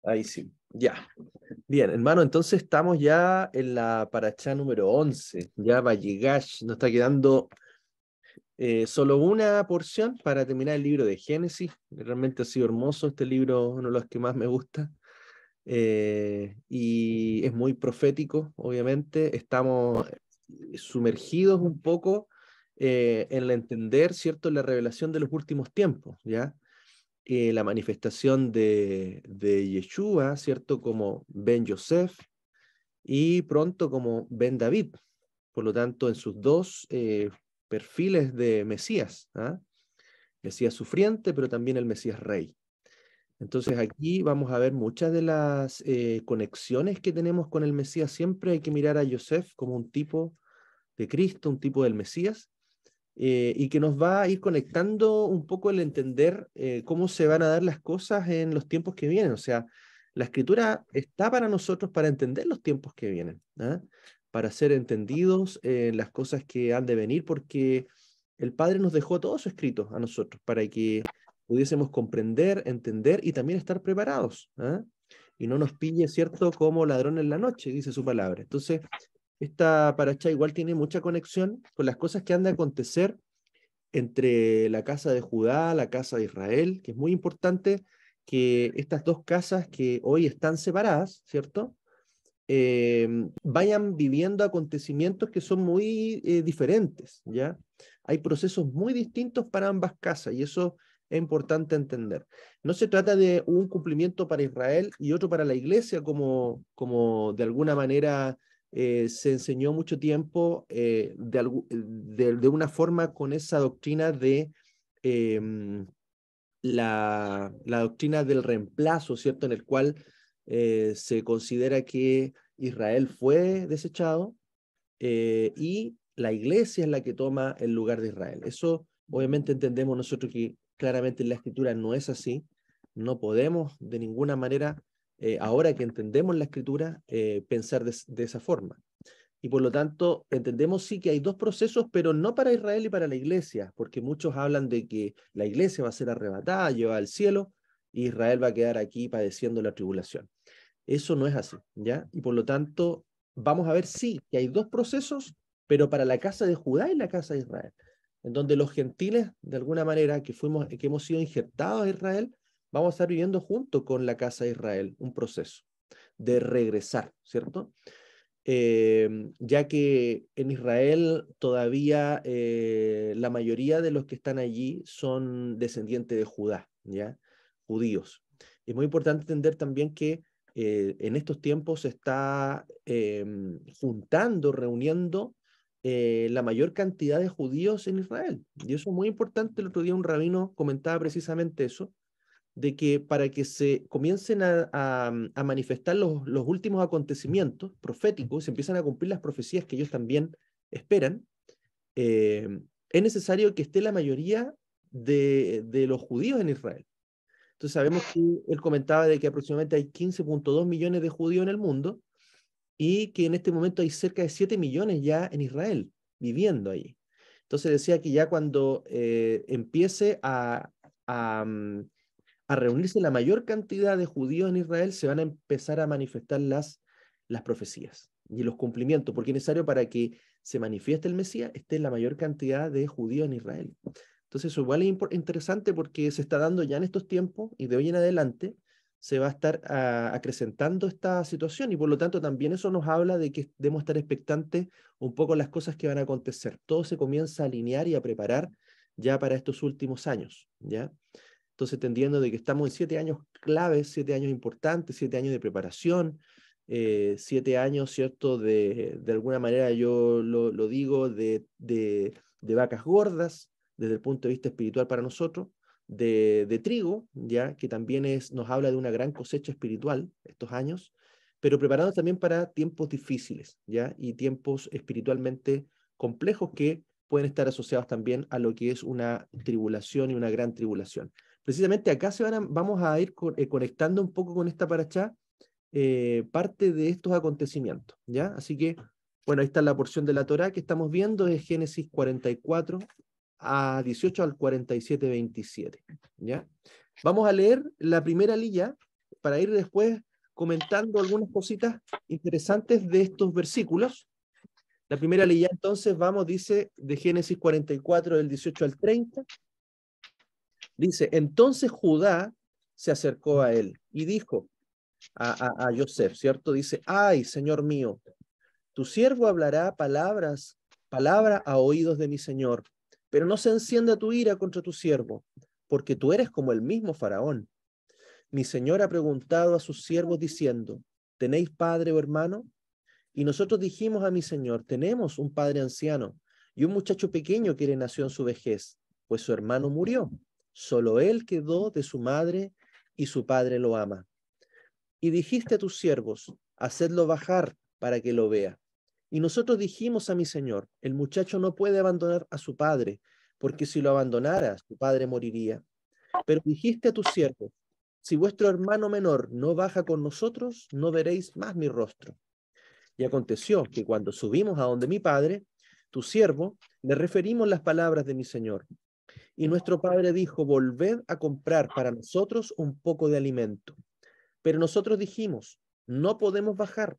Ahí sí. Ya. Bien, hermano, entonces estamos ya en la parashá número 11. Ya Vayigash. Nos está quedando solo una porción para terminar el libro de Génesis. Realmente ha sido hermoso este libro, uno de los que más me gusta. Y es muy profético, obviamente. Estamos sumergidos un poco en el entender, ¿cierto?, la revelación de los últimos tiempos, ¿ya? La manifestación de Yeshua, ¿cierto?, como Ben Yosef y pronto como Ben David, por lo tanto, en sus dos perfiles de Mesías, ¿ah? Mesías sufriente, pero también el Mesías rey. Entonces aquí vamos a ver muchas de las conexiones que tenemos con el Mesías. Siempre hay que mirar a Yosef como un tipo de Cristo, un tipo del Mesías, y que nos va a ir conectando un poco el entender cómo se van a dar las cosas en los tiempos que vienen. O sea, la escritura está para nosotros para entender los tiempos que vienen, ¿ah? Para ser entendidos las cosas que han de venir, porque el Padre nos dejó todo eso escrito a nosotros para que pudiésemos comprender, entender y también estar preparados, ¿ah? Y no nos pille, ¿cierto?, como ladrón en la noche, dice su palabra. Entonces, esta paracha igual tiene mucha conexión con las cosas que han de acontecer entre la casa de Judá, la casa de Israel, que es muy importante que estas dos casas que hoy están separadas, ¿cierto? Vayan viviendo acontecimientos que son muy diferentes, ¿ya? Hay procesos muy distintos para ambas casas y eso es importante entender. No se trata de un cumplimiento para Israel y otro para la iglesia, como de alguna manera se enseñó mucho tiempo de una forma con esa doctrina de la doctrina del reemplazo, ¿cierto? En el cual se considera que Israel fue desechado y la iglesia es la que toma el lugar de Israel. Eso obviamente entendemos nosotros que claramente en la escritura no es así. No podemos de ninguna manera, ahora que entendemos la escritura, pensar de esa forma. Y por lo tanto, entendemos sí que hay dos procesos, pero no para Israel y para la iglesia, porque muchos hablan de que la iglesia va a ser arrebatada, llevada al cielo, y Israel va a quedar aquí padeciendo la tribulación. Eso no es así, ¿ya? Y por lo tanto, vamos a ver sí que hay dos procesos, pero para la casa de Judá y la casa de Israel, en donde los gentiles, de alguna manera, que hemos sido injertados a Israel, vamos a estar viviendo junto con la casa de Israel un proceso de regresar, ¿cierto? Ya que en Israel todavía la mayoría de los que están allí son descendientes de Judá, ¿ya? Judíos. Es muy importante entender también que en estos tiempos se está juntando, reuniendo la mayor cantidad de judíos en Israel. Y eso es muy importante. El otro día un rabino comentaba precisamente eso, de que para que se comiencen a manifestar los últimos acontecimientos proféticos, se empiezan a cumplir las profecías que ellos también esperan, eh, es necesario que esté la mayoría de los judíos en Israel. Entonces sabemos que él comentaba de que aproximadamente hay 15.2 millones de judíos en el mundo y que en este momento hay cerca de 7 millones ya en Israel viviendo ahí. Entonces decía que ya cuando empiece a, mm, a reunirse la mayor cantidad de judíos en Israel, se van a empezar a manifestar las profecías y los cumplimientos, porque es necesario para que se manifieste el Mesías, esté la mayor cantidad de judíos en Israel. Entonces eso igual es interesante porque se está dando ya en estos tiempos y de hoy en adelante se va a estar acrecentando esta situación y por lo tanto también eso nos habla de que debemos estar expectantes un poco las cosas que van a acontecer. Todo se comienza a alinear y a preparar ya para estos últimos años, ¿ya? Entonces, entendiendo de que estamos en 7 años claves, 7 años importantes, 7 años de preparación, 7 años, ¿cierto? De alguna manera yo lo digo, de vacas gordas, desde el punto de vista espiritual para nosotros, de trigo, ya que también nos habla de una gran cosecha espiritual estos años, pero preparados también para tiempos difíciles, ya, y tiempos espiritualmente complejos que pueden estar asociados también a lo que es una tribulación y una gran tribulación. Precisamente acá vamos a ir conectando un poco con esta parachá parte de estos acontecimientos, ¿ya? Así que, bueno, ahí está la porción de la Torá que estamos viendo, es Génesis 44 a 18 al 47, 27, ¿ya? Vamos a leer la primera lilla, para ir después comentando algunas cositas interesantes de estos versículos. La primera ley, entonces, vamos, dice, de Génesis 44, del 18 al 30. Dice, entonces Judá se acercó a él y dijo a Yosef, ¿cierto? Dice, ay, Señor mío, tu siervo hablará palabra a oídos de mi Señor, pero no se encienda tu ira contra tu siervo, porque tú eres como el mismo Faraón. Mi Señor ha preguntado a sus siervos diciendo, ¿tenéis padre o hermano? Y nosotros dijimos a mi Señor, tenemos un padre anciano y un muchacho pequeño que le nació en su vejez, pues su hermano murió. Solo él quedó de su madre y su padre lo ama. Y dijiste a tus siervos, hacedlo bajar para que lo vea. Y nosotros dijimos a mi Señor, el muchacho no puede abandonar a su padre, porque si lo abandonara, su padre moriría. Pero dijiste a tus siervos, si vuestro hermano menor no baja con nosotros, no veréis más mi rostro. Y aconteció que cuando subimos a donde mi padre, tu siervo, le referimos las palabras de mi Señor. Y nuestro padre dijo, volved a comprar para nosotros un poco de alimento. Pero nosotros dijimos, no podemos bajar.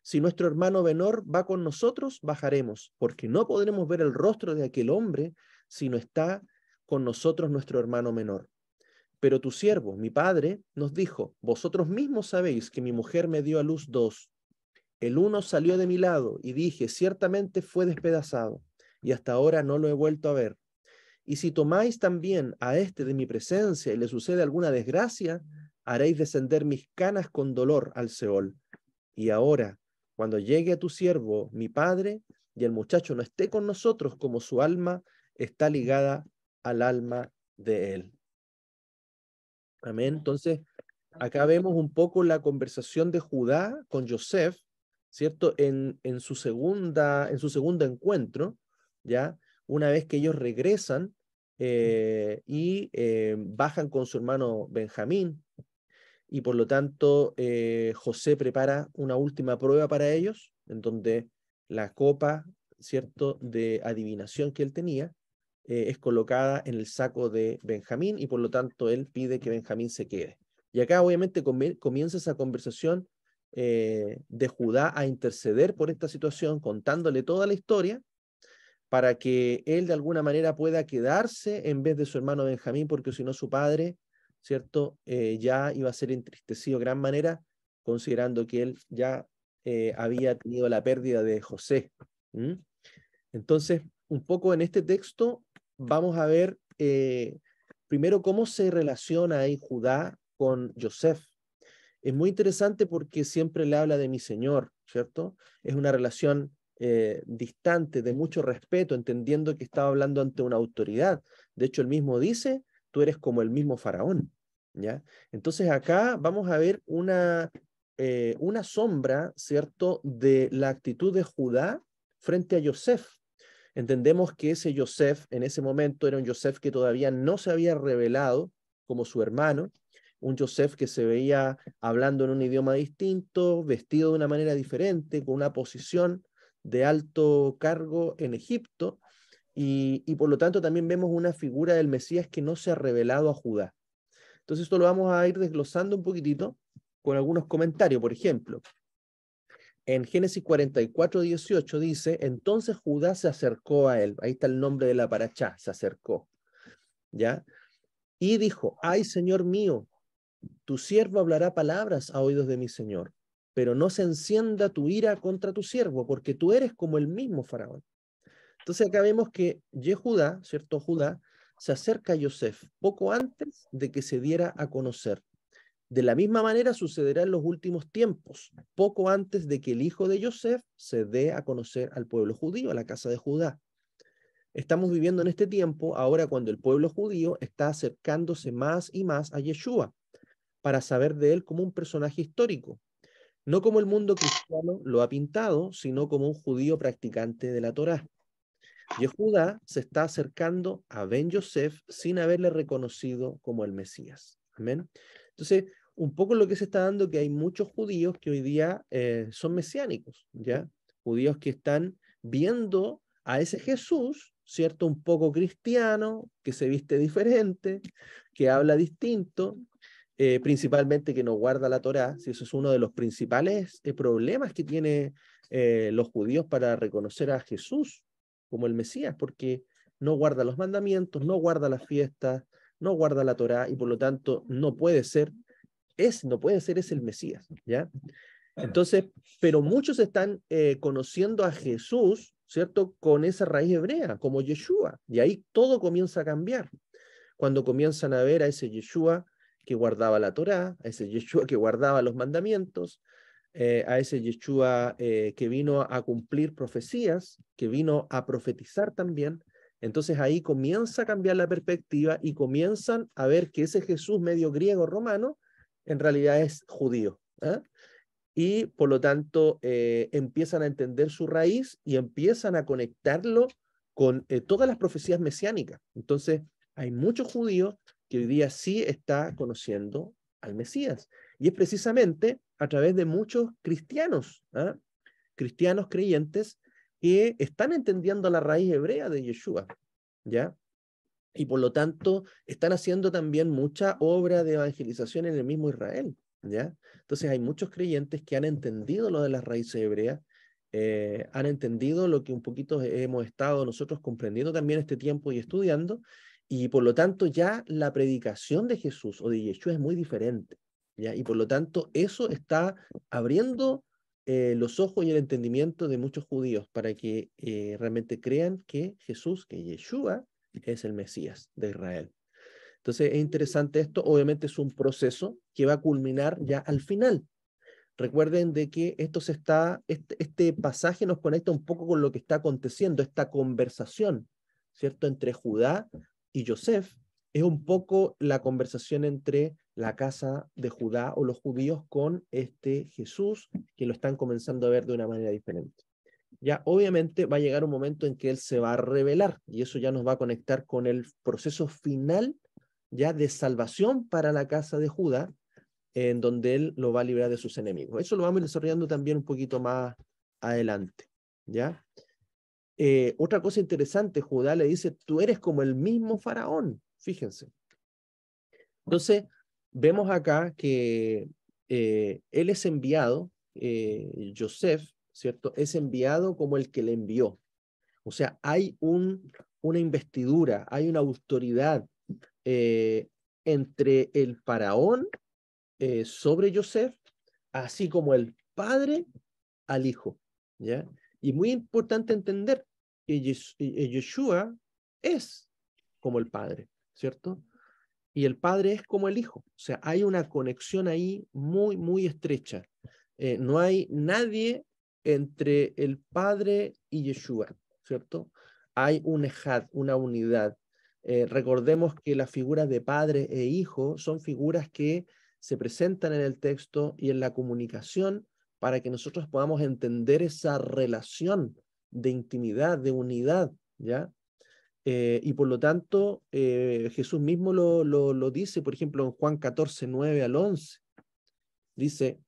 Si nuestro hermano menor va con nosotros, bajaremos, porque no podremos ver el rostro de aquel hombre si no está con nosotros nuestro hermano menor. Pero tu siervo, mi padre, nos dijo, vosotros mismos sabéis que mi mujer me dio a luz dos. El uno salió de mi lado y dije, ciertamente fue despedazado, y hasta ahora no lo he vuelto a ver. Y si tomáis también a este de mi presencia y le sucede alguna desgracia, haréis descender mis canas con dolor al Seol. Y ahora, cuando llegue a tu siervo, mi padre, y el muchacho no esté con nosotros, como su alma está ligada al alma de él. Amén. Entonces, acá vemos un poco la conversación de Judá con Yosef, ¿cierto? En su segundo encuentro, ¿ya? Una vez que ellos regresan y bajan con su hermano Benjamín, y por lo tanto José prepara una última prueba para ellos, en donde la copa, ¿cierto?, de adivinación que él tenía, es colocada en el saco de Benjamín, y por lo tanto él pide que Benjamín se quede. Y acá obviamente comienza esa conversación de Judá a interceder por esta situación, contándole toda la historia, para que él de alguna manera pueda quedarse en vez de su hermano Benjamín, porque si no su padre, ¿cierto? Ya iba a ser entristecido de gran manera, considerando que él ya había tenido la pérdida de José. ¿Mm? Entonces, un poco en este texto vamos a ver primero cómo se relaciona ahí Judá con Yosef. Es muy interesante porque siempre le habla de mi Señor, ¿cierto? Es una relación distante, de mucho respeto, entendiendo que estaba hablando ante una autoridad. De hecho, él mismo dice, tú eres como el mismo faraón, ¿ya? Entonces acá vamos a ver una sombra, ¿cierto?, de la actitud de Judá frente a Yosef. Entendemos que ese Yosef en ese momento era un Yosef que todavía no se había revelado como su hermano, un Yosef que se veía hablando en un idioma distinto, vestido de una manera diferente, con una posición de alto cargo en Egipto, y por lo tanto también vemos una figura del Mesías que no se ha revelado a Judá. Entonces esto lo vamos a ir desglosando un poquitito con algunos comentarios. Por ejemplo, en Génesis 44, 18 dice, entonces Judá se acercó a él. Ahí está el nombre de la parachá, se acercó. ¿Ya? Y dijo, ay, Señor mío, tu siervo hablará palabras a oídos de mi Señor, pero no se encienda tu ira contra tu siervo, porque tú eres como el mismo faraón. Entonces acá vemos que Judá, ¿cierto? Judá se acerca a Yosef poco antes de que se diera a conocer. De la misma manera sucederá en los últimos tiempos, poco antes de que el hijo de Yosef se dé a conocer al pueblo judío, a la casa de Judá. Estamos viviendo en este tiempo ahora cuando el pueblo judío está acercándose más y más a Yeshua para saber de él como un personaje histórico, no como el mundo cristiano lo ha pintado, sino como un judío practicante de la Torá. Judá se está acercando a Ben Yosef sin haberle reconocido como el Mesías. Amén. Entonces, un poco lo que se está dando que hay muchos judíos que hoy día son mesiánicos, ¿ya? Judíos que están viendo a ese Jesús, ¿cierto? Un poco cristiano, que se viste diferente, que habla distinto, principalmente que no guarda la Torá, si eso es uno de los principales problemas que tienen los judíos para reconocer a Jesús como el Mesías, porque no guarda los mandamientos, no guarda las fiestas, no guarda la Torá, y por lo tanto no puede ser, es el Mesías, ¿ya? Entonces, pero muchos están conociendo a Jesús, ¿cierto? Con esa raíz hebrea, como Yeshua, y ahí todo comienza a cambiar. Cuando comienzan a ver a ese Yeshua que guardaba la Torá, a ese Yeshua que guardaba los mandamientos, a ese Yeshua que vino a cumplir profecías, que vino a profetizar también, entonces ahí comienza a cambiar la perspectiva y comienzan a ver que ese Jesús medio griego romano en realidad es judío. ¿Eh? Y por lo tanto empiezan a entender su raíz y empiezan a conectarlo con todas las profecías mesiánicas. Entonces, hay muchos judíos que hoy día sí está conociendo al Mesías. Y es precisamente a través de muchos cristianos, ¿eh? Cristianos creyentes que están entendiendo la raíz hebrea de Yeshua, ¿ya? Y por lo tanto están haciendo también mucha obra de evangelización en el mismo Israel, ¿ya? Entonces hay muchos creyentes que han entendido lo de las raíces hebreas, han entendido lo que un poquito hemos estado nosotros comprendiendo también este tiempo y estudiando, y por lo tanto ya la predicación de Jesús o de Yeshua es muy diferente, ¿ya? Y por lo tanto eso está abriendo los ojos y el entendimiento de muchos judíos para que realmente crean que Jesús, que Yeshua, es el Mesías de Israel. Entonces es interesante esto, obviamente es un proceso que va a culminar ya al final. Recuerden de que este pasaje nos conecta un poco con lo que está aconteciendo, esta conversación, ¿cierto? Entre Judá y Yosef, es un poco la conversación entre la casa de Judá o los judíos con este Jesús, que lo están comenzando a ver de una manera diferente. Ya obviamente va a llegar un momento en que él se va a revelar y eso ya nos va a conectar con el proceso final ya de salvación para la casa de Judá, en donde él lo va a librar de sus enemigos. Eso lo vamos a ir desarrollando también un poquito más adelante, ¿ya? Otra cosa interesante, Judá le dice, tú eres como el mismo faraón, fíjense. Entonces, vemos acá que él es enviado, Joseph, ¿cierto? Es enviado como el que le envió. O sea, hay una investidura, hay una autoridad entre el faraón sobre Joseph, así como el padre al hijo, ¿ya? Y muy importante entender que Yeshua es como el padre, ¿cierto? Y el padre es como el hijo. O sea, hay una conexión ahí muy, muy estrecha. No hay nadie entre el padre y Yeshua, ¿cierto? Hay un ejad, una unidad. Recordemos que las figuras de padre e hijo son figuras que se presentan en el texto y en la comunicación para que nosotros podamos entender esa relación de intimidad, de unidad, ¿ya? Y por lo tanto, Jesús mismo lo dice, por ejemplo, en Juan 14, 9 al 11. Dice,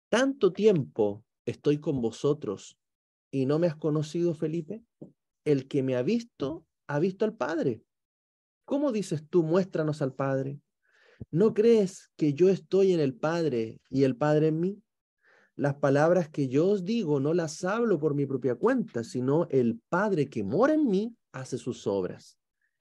tanto tiempo estoy con vosotros y no me has conocido, Felipe. El que me ha visto al Padre. ¿Cómo dices tú, muéstranos al Padre? ¿No crees que yo estoy en el Padre y el Padre en mí? Las palabras que yo os digo no las hablo por mi propia cuenta, sino el Padre que mora en mí hace sus obras.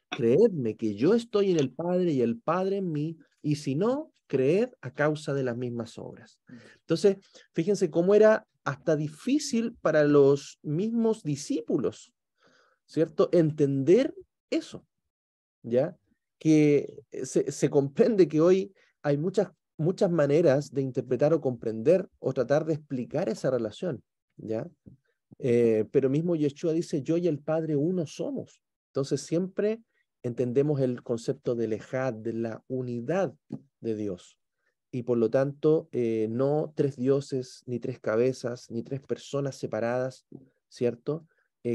Creedme que yo estoy en el Padre y el Padre en mí, y si no, creed a causa de las mismas obras. Entonces, fíjense cómo era hasta difícil para los mismos discípulos, ¿cierto? Entender eso, ¿ya? Que se comprende que hoy hay muchas maneras de interpretar o comprender o tratar de explicar esa relación, ¿ya? Pero mismo Yeshua dice, yo y el Padre uno somos. Entonces siempre entendemos el concepto del ejad, de la unidad de Dios. Y por lo tanto, no tres dioses, ni tres cabezas, ni tres personas separadas, ¿cierto?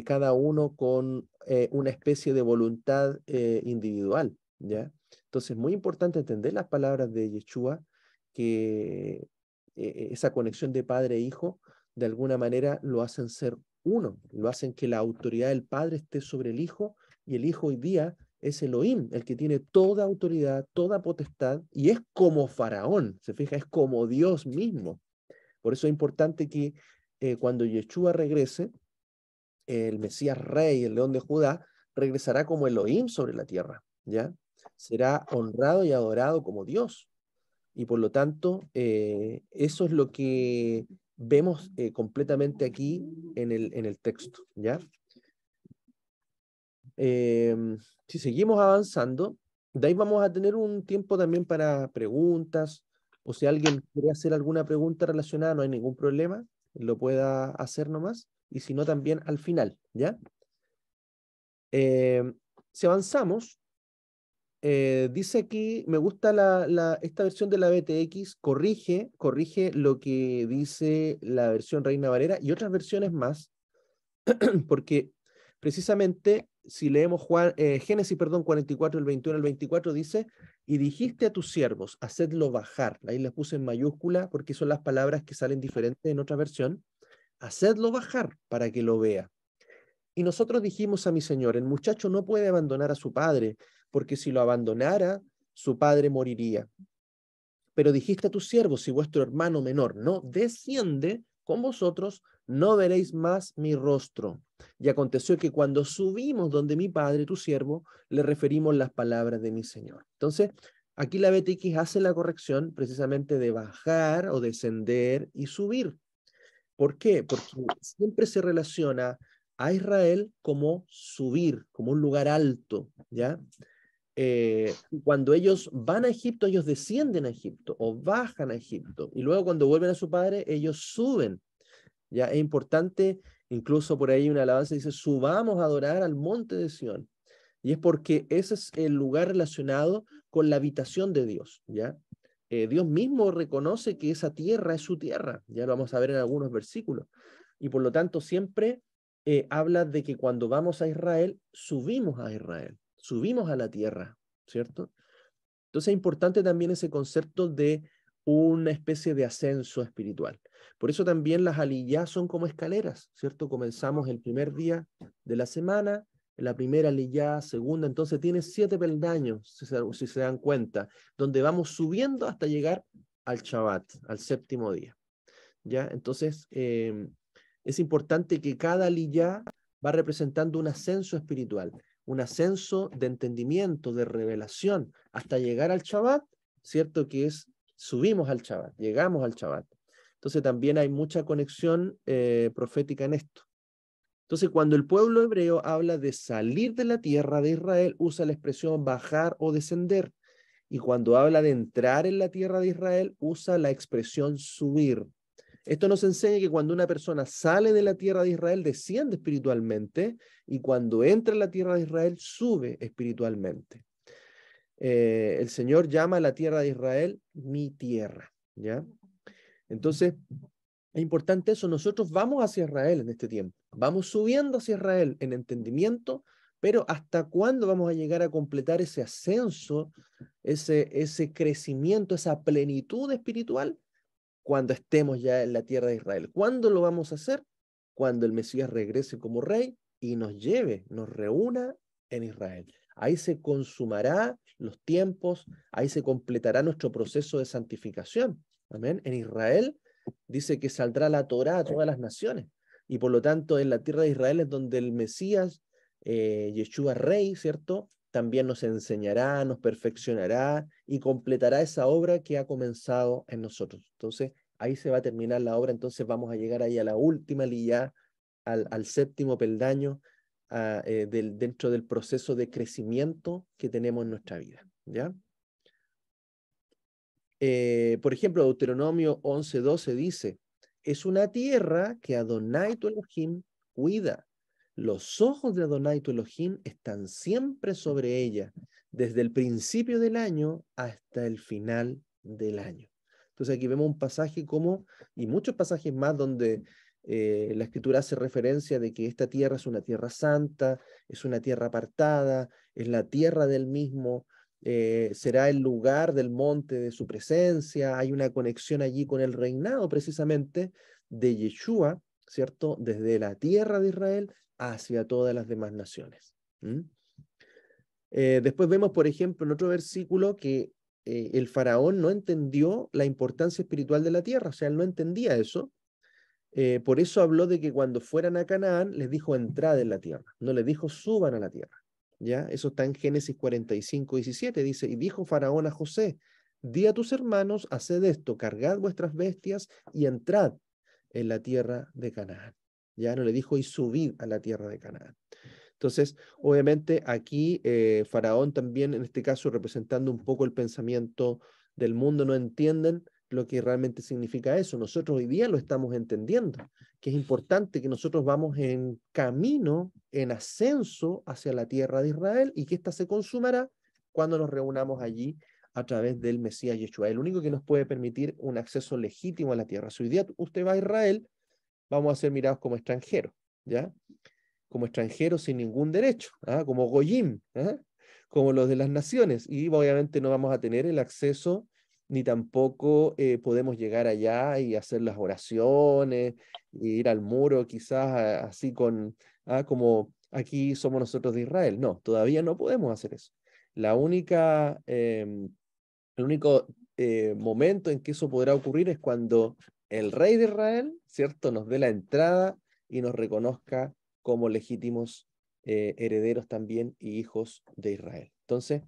Cada uno con una especie de voluntad individual, ¿ya? Entonces, muy importante entender las palabras de Yeshua, que esa conexión de padre e hijo, de alguna manera lo hacen ser uno, lo hacen que la autoridad del padre esté sobre el hijo, y el hijo hoy día es Elohim, el que tiene toda autoridad, toda potestad, y es como Faraón, se fija, es como Dios mismo. Por eso es importante que cuando Yeshua regrese, el Mesías Rey, el León de Judá, regresará como Elohim sobre la tierra, ¿ya? Será honrado y adorado como Dios. Y por lo tanto, eso es lo que vemos completamente aquí en el texto, ¿ya? Si seguimos avanzando, de ahí vamos a tener un tiempo también para preguntas, o si alguien quiere hacer alguna pregunta relacionada, no hay ningún problema, lo pueda hacer nomás, y si no, también al final, ¿ya? Si avanzamos, dice aquí, me gusta esta versión de la BTX, corrige lo que dice la versión Reina Valera y otras versiones más, porque precisamente si leemos Génesis, perdón, 44, el 21 al 24, dice, y dijiste a tus siervos, hacedlo bajar, ahí les puse en mayúscula porque son las palabras que salen diferentes en otra versión, hacedlo bajar para que lo vea. Y nosotros dijimos a mi señor, el muchacho no puede abandonar a su padre, porque si lo abandonara, su padre moriría. Pero dijiste a tus siervos, si vuestro hermano menor no desciende con vosotros, no veréis más mi rostro. Y aconteció que cuando subimos donde mi padre, tu siervo, le referimos las palabras de mi señor. Entonces, aquí la BTX hace la corrección precisamente de bajar o descender y subir. ¿Por qué? Porque siempre se relaciona a Israel como subir, como un lugar alto, ¿ya? Cuando ellos van a Egipto, ellos descienden a Egipto o bajan a Egipto. Y luego cuando vuelven a su padre, ellos suben. Ya es importante, incluso por ahí una alabanza dice, subamos a adorar al monte de Sión. Y es porque ese es el lugar relacionado con la habitación de Dios, ¿ya? Dios mismo reconoce que esa tierra es su tierra, ya lo vamos a ver en algunos versículos. Y por lo tanto siempre habla de que cuando vamos a Israel, subimos a la tierra, ¿cierto? Entonces es importante también ese concepto de una especie de ascenso espiritual. Por eso también las aliyás son como escaleras, ¿cierto? Comenzamos el primer día de la semana, la primera aliyá, segunda, entonces tiene 7 peldaños, si se dan cuenta, donde vamos subiendo hasta llegar al Shabbat, al séptimo día, ¿ya? Entonces, es importante que cada aliyá va representando un ascenso espiritual, un ascenso de entendimiento, de revelación, hasta llegar al Shabbat, ¿cierto? Que es, subimos al Shabbat, llegamos al Shabbat. Entonces también hay mucha conexión profética en esto. Entonces cuando el pueblo hebreo habla de salir de la tierra de Israel, usa la expresión bajar o descender. Y cuando habla de entrar en la tierra de Israel, usa la expresión subir. Esto nos enseña que cuando una persona sale de la tierra de Israel, desciende espiritualmente, y cuando entra en la tierra de Israel, sube espiritualmente. El Señor llama a la tierra de Israel mi tierra, ¿ya? Entonces, es importante eso, nosotros vamos hacia Israel en este tiempo, vamos subiendo hacia Israel en entendimiento, pero ¿hasta cuándo vamos a llegar a completar ese ascenso, ese crecimiento, esa plenitud espiritual? Cuando estemos ya en la tierra de Israel. ¿Cuándo lo vamos a hacer? Cuando el Mesías regrese como rey y nos lleve, nos reúna en Israel. Ahí se consumará los tiempos, ahí se completará nuestro proceso de santificación. Amén. En Israel dice que saldrá la Torá a todas las naciones. Y por lo tanto, en la tierra de Israel es donde el Mesías, Yeshua Rey, ¿cierto? También nos enseñará, nos perfeccionará y completará esa obra que ha comenzado en nosotros. Entonces, ahí se va a terminar la obra, entonces vamos a llegar ahí a la última liyá, al séptimo peldaño, dentro del proceso de crecimiento que tenemos en nuestra vida, ¿ya? Por ejemplo, Deuteronomio 11:12 dice, es una tierra que Adonai tu Elohim cuida. Los ojos de Adonai tu Elohim están siempre sobre ella, desde el principio del año hasta el final del año. Entonces aquí vemos un pasaje como, y muchos pasajes más donde la Escritura hace referencia de que esta tierra es una tierra santa, es una tierra apartada, es la tierra del mismo, será el lugar del monte de su presencia, hay una conexión allí con el reinado precisamente de Yeshua, ¿cierto? Desde la tierra de Israel hacia todas las demás naciones. ¿Mm? Después vemos, por ejemplo, en otro versículo que el faraón no entendió la importancia espiritual de la tierra, o sea, él no entendía eso. Por eso habló de que cuando fueran a Canaán, les dijo entrad en la tierra, no les dijo suban a la tierra. ¿Ya? Eso está en Génesis 45:17, dice, y dijo Faraón a José, di a tus hermanos, haced esto, cargad vuestras bestias y entrad en la tierra de Canaán. Ya no le dijo y subid a la tierra de Canaán. Entonces, obviamente aquí Faraón también, en este caso, representando un poco el pensamiento del mundo, no entienden lo que realmente significa eso. Nosotros hoy día lo estamos entendiendo, que es importante que nosotros vamos en camino, en ascenso hacia la tierra de Israel y que ésta se consumará cuando nos reunamos allí a través del Mesías Yeshua. El único que nos puede permitir un acceso legítimo a la tierra. Si hoy día usted va a Israel, vamos a ser mirados como extranjeros, ¿ya? Como extranjeros sin ningún derecho, ¿ah? Como Goyim, ¿ah? Como los de las naciones, y obviamente no vamos a tener el acceso, ni tampoco podemos llegar allá y hacer las oraciones, e ir al muro quizás así como aquí somos nosotros de Israel. No, todavía no podemos hacer eso. La única, el único momento en que eso podrá ocurrir es cuando el rey de Israel, ¿cierto?, nos dé la entrada y nos reconozca como legítimos herederos también y hijos de Israel. Entonces,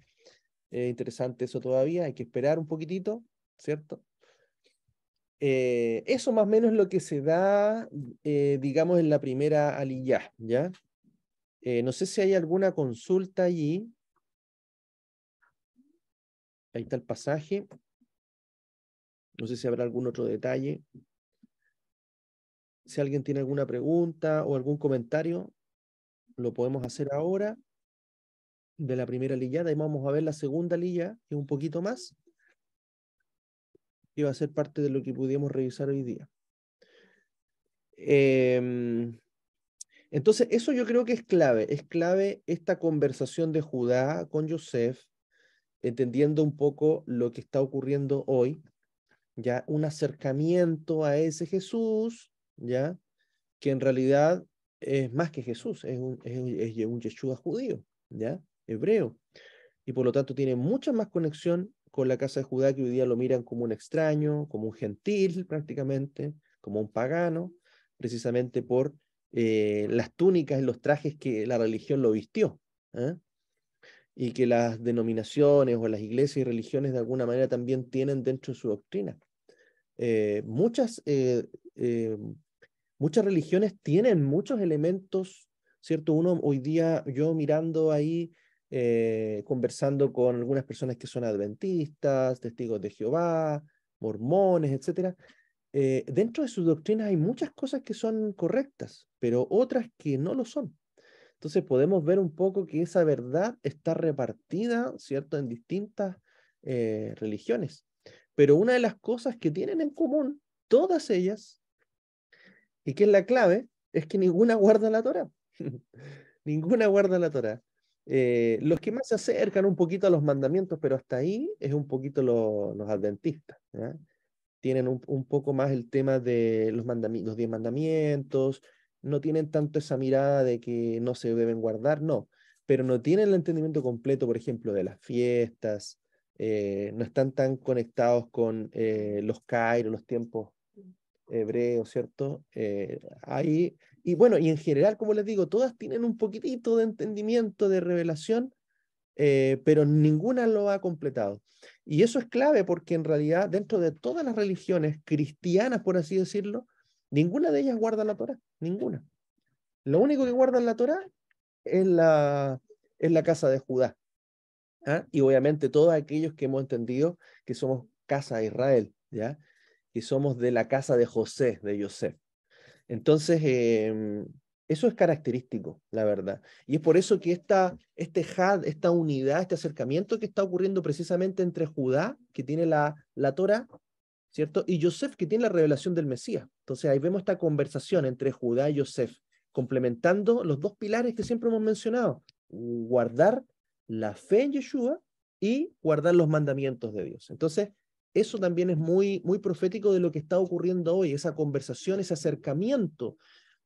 interesante eso todavía, hay que esperar un poquitito, ¿cierto? Eso más o menos es lo que se da, digamos, en la primera aliyah, ¿ya? No sé si hay alguna consulta allí. Ahí está el pasaje. No sé si habrá algún otro detalle. Si alguien tiene alguna pregunta o algún comentario, lo podemos hacer ahora de la primera liyada y vamos a ver la segunda liyada, que es un poquito más, y va a ser parte de lo que pudimos revisar hoy día. Entonces, eso yo creo que es clave esta conversación de Judá con Yosef, entendiendo un poco lo que está ocurriendo hoy, ya un acercamiento a ese Jesús, ya, que en realidad es más que Jesús, es un Yeshua judío, ya, hebreo, y por lo tanto tiene mucha más conexión con la casa de Judá, que hoy día lo miran como un extraño, como un gentil prácticamente, como un pagano, precisamente por las túnicas y los trajes que la religión lo vistió, ¿eh? Y que las denominaciones o las iglesias y religiones de alguna manera también tienen dentro de su doctrina. Eh, muchas, eh, eh, muchas religiones tienen muchos elementos, ¿cierto? Uno hoy día, yo mirando ahí, conversando con algunas personas que son adventistas, testigos de Jehová, mormones, etcétera, dentro de sus doctrinas hay muchas cosas que son correctas, pero otras que no lo son. Entonces podemos ver un poco que esa verdad está repartida, ¿cierto?, en distintas religiones. Pero una de las cosas que tienen en común, todas ellas, y que es la clave, es que ninguna guarda la Torá. Ninguna guarda la Torá. Los que más se acercan un poquito a los mandamientos, pero hasta ahí es un poquito los adventistas, ¿ya? Tienen un poco más el tema de los 10 mandamientos, no tienen tanto esa mirada de que no se deben guardar, no, pero no tienen el entendimiento completo, por ejemplo, de las fiestas, no están tan conectados con los kairos, los tiempos hebreos, ¿cierto? Ahí, y bueno, y en general, como les digo, todas tienen un poquitito de entendimiento, de revelación, pero ninguna lo ha completado. Y eso es clave porque en realidad dentro de todas las religiones cristianas, por así decirlo, ninguna de ellas guarda la Torá, ninguna. Lo único que guarda la Torá es la casa de Judá, ¿ah? Y obviamente todos aquellos que hemos entendido que somos casa de Israel, ¿ya? Y somos de la casa de José, de Yosef. Entonces, eso es característico, la verdad. Y es por eso que esta unidad, este acercamiento que está ocurriendo precisamente entre Judá, que tiene la Torá, ¿cierto? Y Yosef, que tiene la revelación del Mesías. Entonces, ahí vemos esta conversación entre Judá y Yosef, complementando los dos pilares que siempre hemos mencionado: guardar la fe en Yeshua y guardar los mandamientos de Dios. Entonces, eso también es muy, muy profético de lo que está ocurriendo hoy, esa conversación, ese acercamiento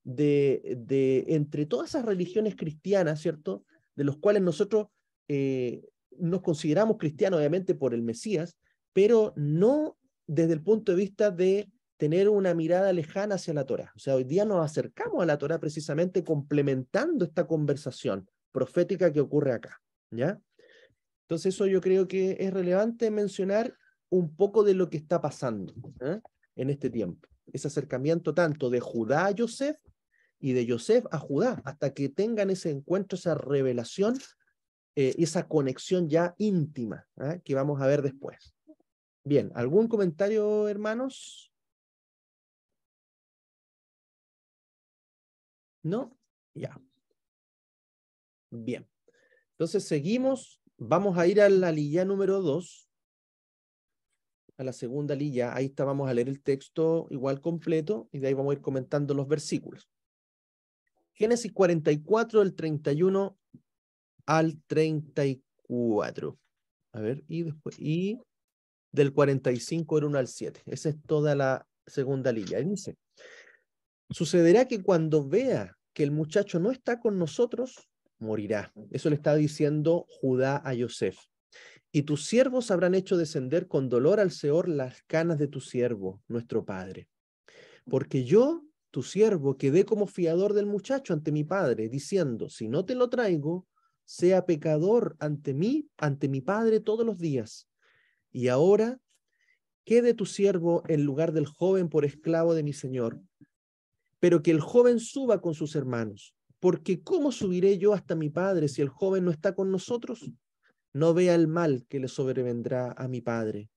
entre todas esas religiones cristianas, ¿cierto? De los cuales nosotros nos consideramos cristianos, obviamente, por el Mesías, pero no desde el punto de vista de tener una mirada lejana hacia la Torá. O sea, hoy día nos acercamos a la Torá precisamente complementando esta conversación profética que ocurre acá, ¿ya? Entonces eso yo creo que es relevante mencionar un poco de lo que está pasando, ¿eh? En este tiempo. Ese acercamiento tanto de Judá a Yosef y de Yosef a Judá, hasta que tengan ese encuentro, esa revelación, esa conexión ya íntima, ¿eh? Que vamos a ver después. Bien, ¿algún comentario, hermanos? ¿No? Ya. Bien. Entonces seguimos. Vamos a ir a la lilla número 2, a la segunda lilla. Ahí está, vamos a leer el texto igual completo y de ahí vamos a ir comentando los versículos. Génesis 44, del 31 al 34. A ver, y después, y del 45 del 1 al 7. Esa es toda la segunda lilla. Y dice, sucederá que cuando vea que el muchacho no está con nosotros, morirá. Eso le está diciendo Judá a Yosef. Y tus siervos habrán hecho descender con dolor al Seor las canas de tu siervo, nuestro padre. Porque yo, tu siervo, quedé como fiador del muchacho ante mi padre, diciendo, si no te lo traigo, sea pecador ante mí, ante mi padre todos los días. Y ahora, quede tu siervo en lugar del joven por esclavo de mi señor, pero que el joven suba con sus hermanos. Porque ¿cómo subiré yo hasta mi padre si el joven no está con nosotros? No vea el mal que le sobrevendrá a mi padre.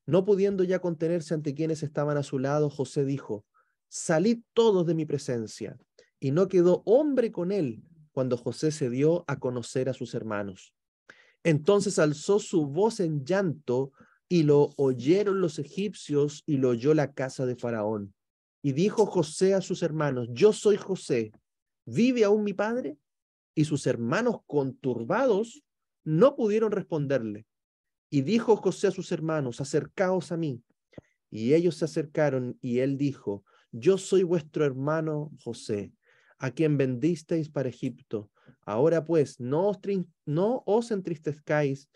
No pudiendo ya contenerse ante quienes estaban a su lado, José dijo, salid todos de mi presencia. Y no quedó hombre con él cuando José se dio a conocer a sus hermanos. Entonces alzó su voz en llanto y lo oyeron los egipcios y lo oyó la casa de Faraón. Y dijo José a sus hermanos, yo soy José, ¿vive aún mi padre? Y sus hermanos conturbados no pudieron responderle. Y dijo José a sus hermanos, acercaos a mí. Y ellos se acercaron y él dijo, yo soy vuestro hermano José, a quien vendisteis para Egipto. Ahora pues, no os entristezcáis,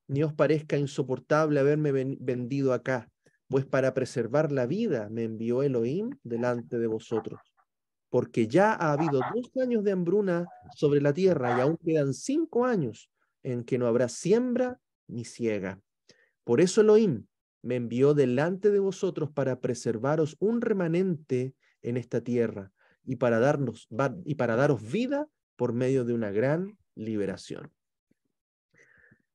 ni os parezca insoportable haberme vendido acá, pues para preservar la vida me envió Elohim delante de vosotros. Porque ya ha habido 2 años de hambruna sobre la tierra y aún quedan 5 años en que no habrá siembra ni siega. Por eso Elohim me envió delante de vosotros para preservaros un remanente en esta tierra y para daros vida por medio de una gran liberación.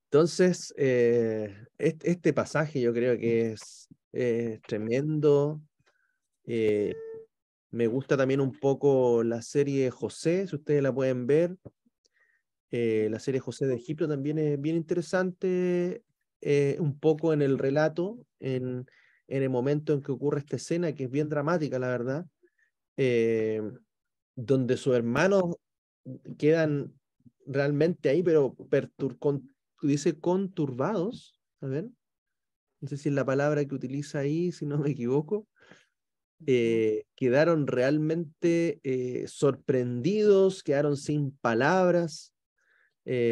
Entonces, este pasaje yo creo que es tremendo. Me gusta también un poco la serie José, si ustedes la pueden ver. La serie José de Egipto también es bien interesante, un poco en el relato, en el momento en que ocurre esta escena, que es bien dramática, la verdad, eh, donde sus hermanos quedan realmente ahí, pero dice conturbados, a ver, no sé si es la palabra que utiliza ahí, si no me equivoco, quedaron realmente sorprendidos, quedaron sin palabras.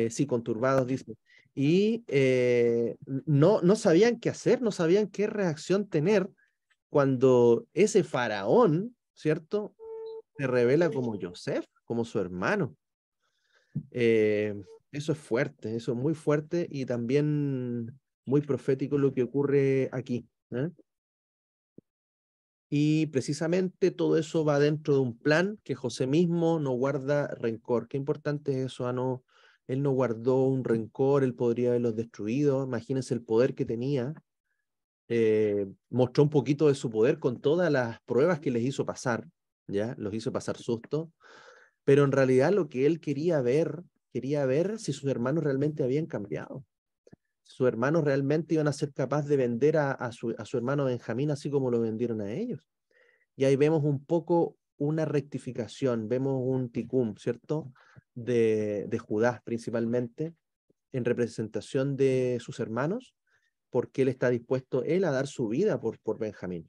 Sí, conturbados, dice. Y no sabían qué hacer, no sabían qué reacción tener cuando ese faraón, ¿cierto? Se revela como Joseph, como su hermano. Eh, Eso es fuerte, eso es muy fuerte y también muy profético lo que ocurre aquí, ¿eh? Y precisamente todo eso va dentro de un plan que José mismo no guarda rencor. Qué importante es eso, no, él no guardó un rencor, él podría haberlos destruido. Imagínense el poder que tenía. Mostró un poquito de su poder con todas las pruebas que les hizo pasar, ¿ya? Los hizo pasar susto. Pero en realidad lo que él quería ver si sus hermanos realmente habían cambiado. Sus hermanos realmente iban a ser capaces de vender a su hermano Benjamín así como lo vendieron a ellos. Y ahí vemos un poco una rectificación, vemos un tikkun, ¿cierto? De Judá principalmente, en representación de sus hermanos, porque él está dispuesto, él, a dar su vida por Benjamín.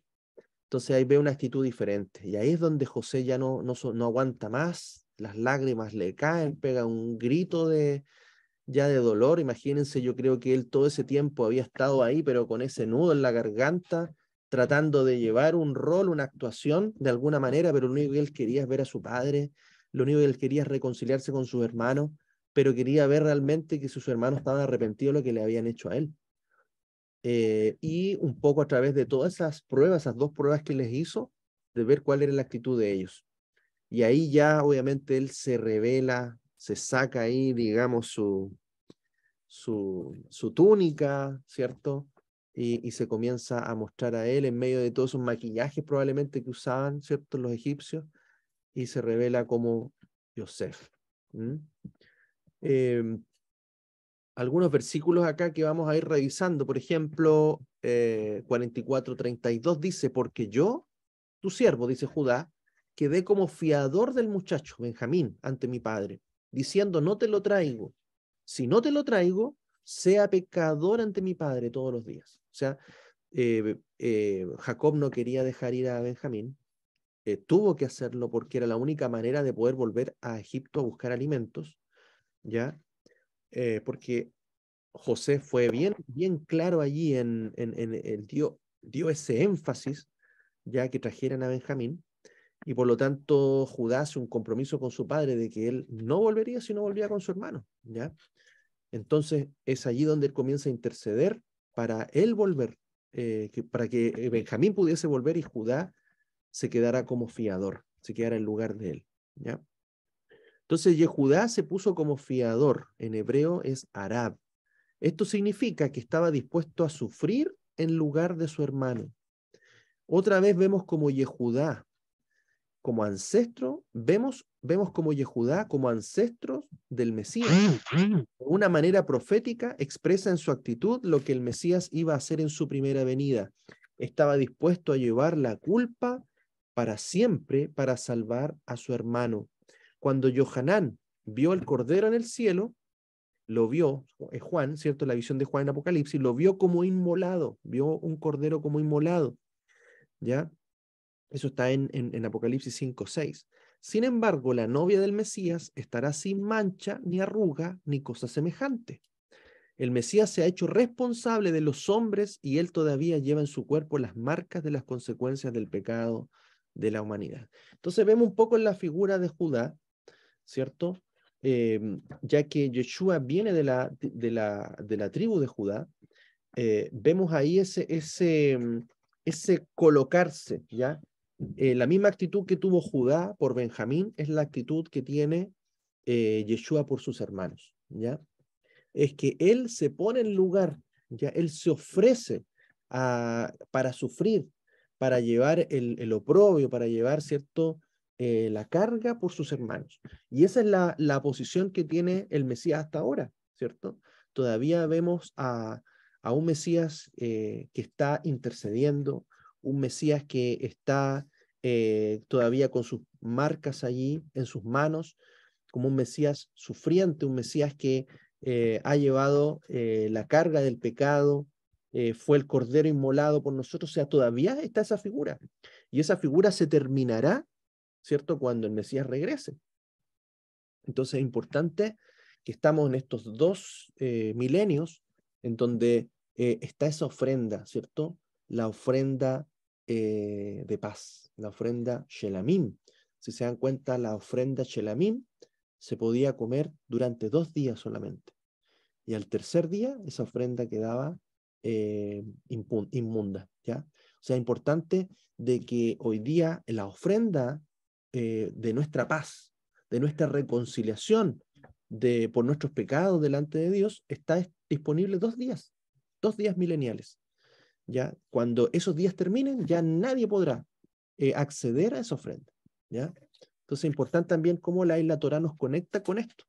Entonces ahí ve una actitud diferente. Y ahí es donde José ya no aguanta más, las lágrimas le caen, pega un grito ya de dolor. Imagínense, yo creo que él todo ese tiempo había estado ahí, pero con ese nudo en la garganta, tratando de llevar un rol, una actuación de alguna manera, pero lo único que él quería es ver a su padre, lo único que él quería es reconciliarse con sus hermanos, pero quería ver realmente que sus hermanos estaban arrepentidos de lo que le habían hecho a él. Y un poco a través de todas esas pruebas, esas dos pruebas que les hizo, de ver cuál era la actitud de ellos. Y ahí ya obviamente él se revela, se saca ahí, digamos, su túnica, ¿cierto? Y se comienza a mostrar a él en medio de todos esos maquillajes probablemente que usaban, ¿cierto? Los egipcios, y se revela como Yosef. Algunos versículos acá que vamos a ir revisando, por ejemplo, 44:32 dice, porque yo, tu siervo, dice Judá, quedé como fiador del muchacho, Benjamín, ante mi padre, diciendo, no te lo traigo. Si no te lo traigo, sea pecador ante mi padre todos los días. O sea, Jacob no quería dejar ir a Benjamín, tuvo que hacerlo porque era la única manera de poder volver a Egipto a buscar alimentos, ¿ya? Porque José fue bien claro allí dio ese énfasis, ya que trajeran a Benjamín, y por lo tanto Judá hace un compromiso con su padre de que él no volvería si no volvía con su hermano, ¿ya? Entonces es allí donde él comienza a interceder para él volver, para que Benjamín pudiese volver y Judá se quedara como fiador, se quedara en lugar de él, ¿ya? Entonces Yehudá se puso como fiador, en hebreo es Arab. Esto significa que estaba dispuesto a sufrir en lugar de su hermano. Otra vez vemos como Yehudá, como ancestro, vemos como Yehudá como ancestros del Mesías. De una manera profética expresa en su actitud lo que el Mesías iba a hacer en su primera venida. Estaba dispuesto a llevar la culpa para siempre para salvar a su hermano. Cuando Yohanan vio el Cordero en el cielo, lo vio, es Juan, ¿cierto? La visión de Juan en Apocalipsis, lo vio como inmolado, vio un cordero como inmolado, ¿ya? Eso está en Apocalipsis 5:6. Sin embargo, la novia del Mesías estará sin mancha, ni arruga, ni cosa semejante. El Mesías se ha hecho responsable de los hombres y él todavía lleva en su cuerpo las marcas de las consecuencias del pecado de la humanidad. Entonces vemos un poco en la figura de Judá, ¿cierto? Ya que Yeshua viene de la tribu de Judá, vemos ahí ese colocarse, ¿ya? La misma actitud que tuvo Judá por Benjamín es la actitud que tiene Yeshua por sus hermanos, ¿ya? Es que él se pone en lugar, ¿ya? Él se ofrece para sufrir, para llevar el oprobio, para llevar, ¿cierto? La carga por sus hermanos. Y esa es la posición que tiene el Mesías hasta ahora, ¿cierto? Todavía vemos a un Mesías que está intercediendo, un Mesías que está todavía con sus marcas allí en sus manos, como un Mesías sufriente, un Mesías que ha llevado la carga del pecado, fue el cordero inmolado por nosotros, o sea, todavía está esa figura. Y esa figura se terminará, ¿cierto?, cuando el Mesías regrese. Entonces es importante que estamos en estos dos milenios en donde está esa ofrenda, ¿cierto? La ofrenda de paz, la ofrenda Shelamim. Si se dan cuenta, la ofrenda Shelamim se podía comer durante 2 días solamente. Y al tercer día, esa ofrenda quedaba inmunda, ¿ya? O sea, importante de que hoy día la ofrenda de nuestra paz, de nuestra reconciliación por nuestros pecados delante de Dios, está disponible 2 días mileniales, ¿ya? Cuando esos días terminen, ya nadie podrá acceder a esa ofrenda, ¿ya? Entonces es importante también cómo la Torá nos conecta con esto.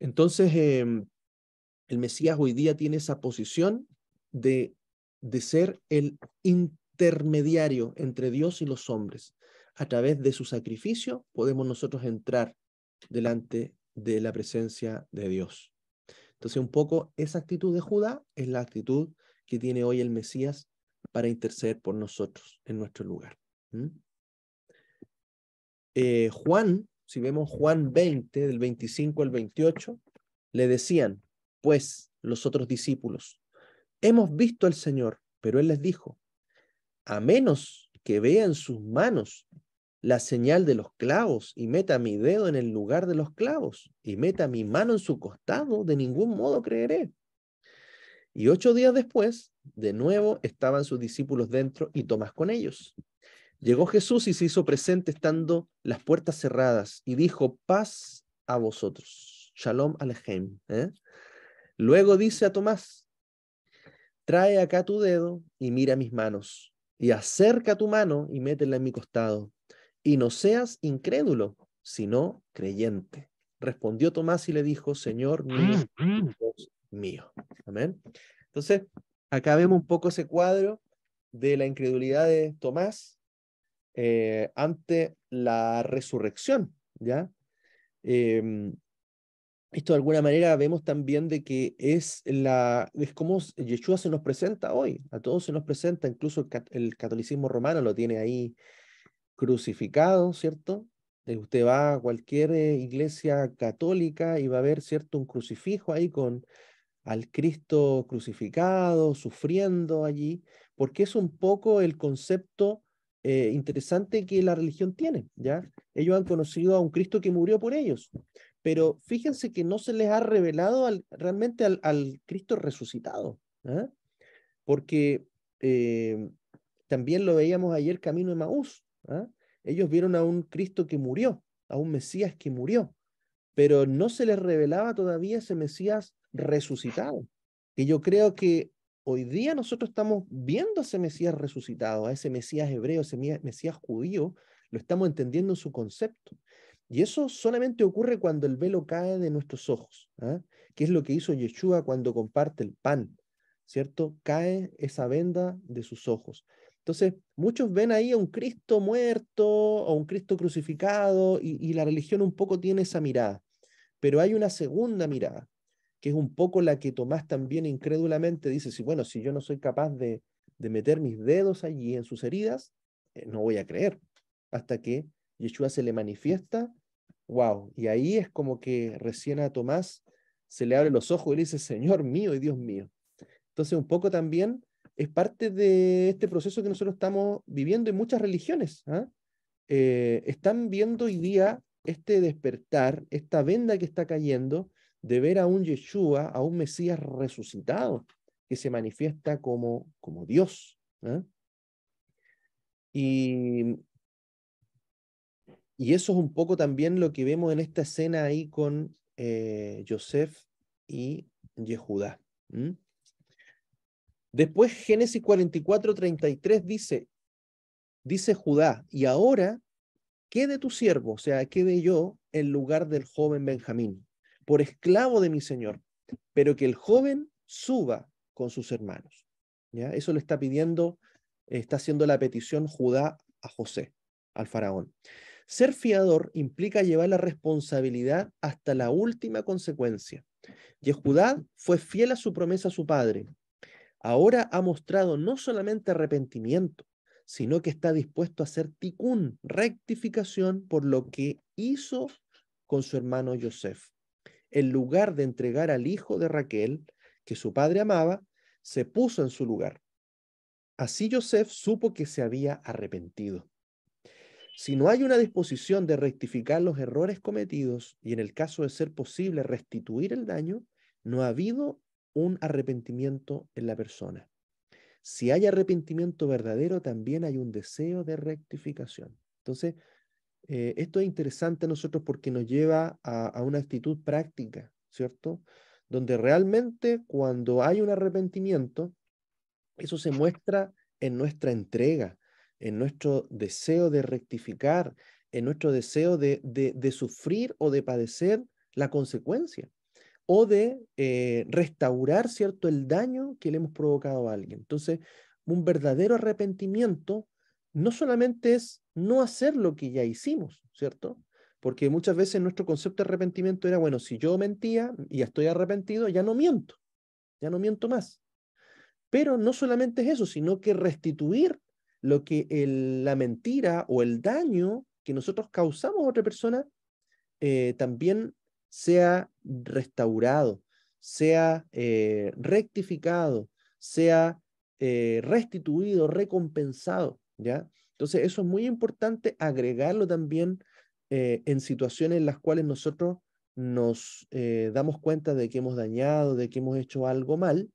Entonces, el Mesías hoy día tiene esa posición de ser el intermediario entre Dios y los hombres. A través de su sacrificio podemos nosotros entrar delante de la presencia de Dios. Entonces, un poco esa actitud de Judá es la actitud que tiene hoy el Mesías para interceder por nosotros en nuestro lugar. Juan, si vemos Juan 20, del 25 al 28, Le decían, pues, los otros discípulos, hemos visto al Señor, pero él les dijo, a menos que vea en sus manos la señal de los clavos y meta mi dedo en el lugar de los clavos y meta mi mano en su costado, de ningún modo creeré. Y 8 días después, de nuevo estaban sus discípulos dentro y Tomás con ellos. Llegó Jesús y se hizo presente estando las puertas cerradas y dijo, paz a vosotros. Shalom Alejem. Luego dice a Tomás, trae acá tu dedo y mira mis manos, y acerca tu mano y métela en mi costado, y no seas incrédulo, sino creyente. Respondió Tomás y le dijo, Señor mío, Dios mío. Amén. Entonces, acá vemos un poco ese cuadro de la incredulidad de Tomás ante la resurrección, ¿ya? Esto de alguna manera vemos también de que es como Yeshua se nos presenta hoy, a todos se nos presenta, incluso el catolicismo romano lo tiene ahí crucificado, ¿cierto? Usted va a cualquier iglesia católica y va a ver, ¿cierto? Un crucifijo ahí con al Cristo crucificado, sufriendo allí, porque es un poco el concepto interesante que la religión tiene, ¿ya? Ellos han conocido a un Cristo que murió por ellos, pero fíjense que no se les ha revelado realmente al Cristo resucitado, ¿eh? Porque también lo veíamos ayer camino de Maús, ¿eh? Ellos vieron a un Cristo que murió, a un Mesías que murió, pero no se les revelaba todavía ese Mesías resucitado. Y yo creo que hoy día nosotros estamos viendo a ese Mesías resucitado, a ese Mesías hebreo, ese Mesías judío, lo estamos entendiendo en su concepto. Y eso solamente ocurre cuando el velo cae de nuestros ojos, ¿eh? Que es lo que hizo Yeshua cuando comparte el pan, ¿cierto? Cae esa venda de sus ojos. Entonces, muchos ven ahí a un Cristo muerto o un Cristo crucificado y la religión un poco tiene esa mirada. Pero hay una segunda mirada, que es un poco la que Tomás también incrédulamente dice, si bueno, si yo no soy capaz de meter mis dedos allí en sus heridas, no voy a creer. Hasta que Yeshua se le manifiesta, wow, y ahí es como que recién a Tomás se le abren los ojos y le dice, Señor mío y Dios mío. Entonces un poco también es parte de este proceso que nosotros estamos viviendo en muchas religiones, ¿eh? Están viendo hoy día este despertar, esta venda que está cayendo, de ver a un Yeshua, a un Mesías resucitado, que se manifiesta como Dios, ¿eh? Y, y eso es un poco también lo que vemos en esta escena ahí con Yosef y Yehudá. Después Génesis 44:33 dice Judá, y ahora quede tu siervo, o sea, quede yo en lugar del joven Benjamín, por esclavo de mi señor, pero que el joven suba con sus hermanos. ¿Ya? Eso le está pidiendo, está haciendo la petición Judá a José, al faraón. Ser fiador implica llevar la responsabilidad hasta la última consecuencia. Y Judá fue fiel a su promesa a su padre. Ahora ha mostrado no solamente arrepentimiento, sino que está dispuesto a hacer tikún, rectificación por lo que hizo con su hermano Yosef. En lugar de entregar al hijo de Raquel, que su padre amaba, se puso en su lugar. Así Yosef supo que se había arrepentido. Si no hay una disposición de rectificar los errores cometidos y en el caso de ser posible restituir el daño, no ha habido un arrepentimiento en la persona. Si hay arrepentimiento verdadero, también hay un deseo de rectificación. Entonces, esto es interesante a nosotros porque nos lleva a una actitud práctica, ¿cierto? Donde realmente cuando hay un arrepentimiento, eso se muestra en nuestra entrega, en nuestro deseo de rectificar, en nuestro deseo de sufrir o de padecer la consecuencia o de restaurar, ¿cierto?, el daño que le hemos provocado a alguien. Entonces, un verdadero arrepentimiento no solamente es no hacer lo que ya hicimos, ¿cierto? Porque muchas veces nuestro concepto de arrepentimiento era, bueno, si yo mentía y ya estoy arrepentido, ya no miento más. Pero no solamente es eso, sino que restituir lo que la mentira o el daño que nosotros causamos a otra persona también sea restaurado, sea rectificado, sea restituido, recompensado, ¿ya? Entonces eso es muy importante agregarlo también en situaciones en las cuales nosotros nos damos cuenta de que hemos dañado, de que hemos hecho algo mal,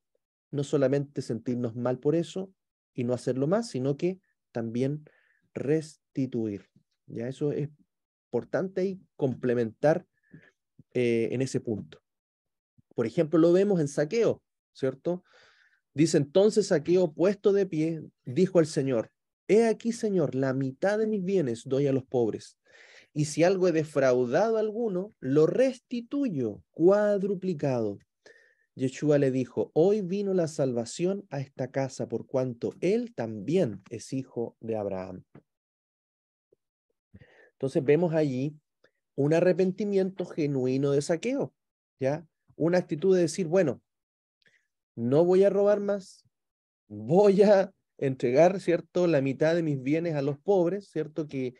no solamente sentirnos mal por eso y no hacerlo más, sino que también restituir. Ya eso es importante y complementar en ese punto. Por ejemplo, lo vemos en Zaqueo, ¿cierto? Dice entonces Zaqueo, puesto de pie, dijo al Señor, he aquí, Señor, la mitad de mis bienes doy a los pobres, y si algo he defraudado a alguno, lo restituyo cuadruplicado. Yeshua le dijo, hoy vino la salvación a esta casa, por cuanto él también es hijo de Abraham. Entonces vemos allí un arrepentimiento genuino de Zaqueo, ¿ya? Una actitud de decir, bueno, no voy a robar más, voy a entregar, ¿cierto?, la mitad de mis bienes a los pobres, ¿cierto?, que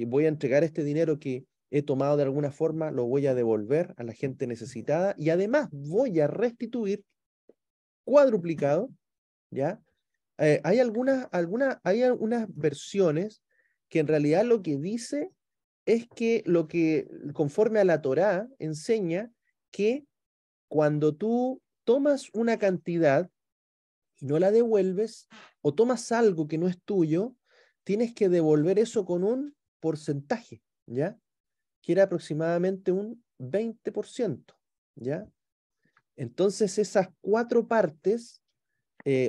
voy a entregar este dinero que he tomado de alguna forma, lo voy a devolver a la gente necesitada y además voy a restituir cuadruplicado, ¿ya? Hay algunas versiones que en realidad lo que dice es que lo que, conforme a la Torá, enseña que cuando tú tomas una cantidad y no la devuelves, o tomas algo que no es tuyo, tienes que devolver eso con un porcentaje, ¿ya? Que era aproximadamente un 20%, ¿ya? Entonces esas 4 partes,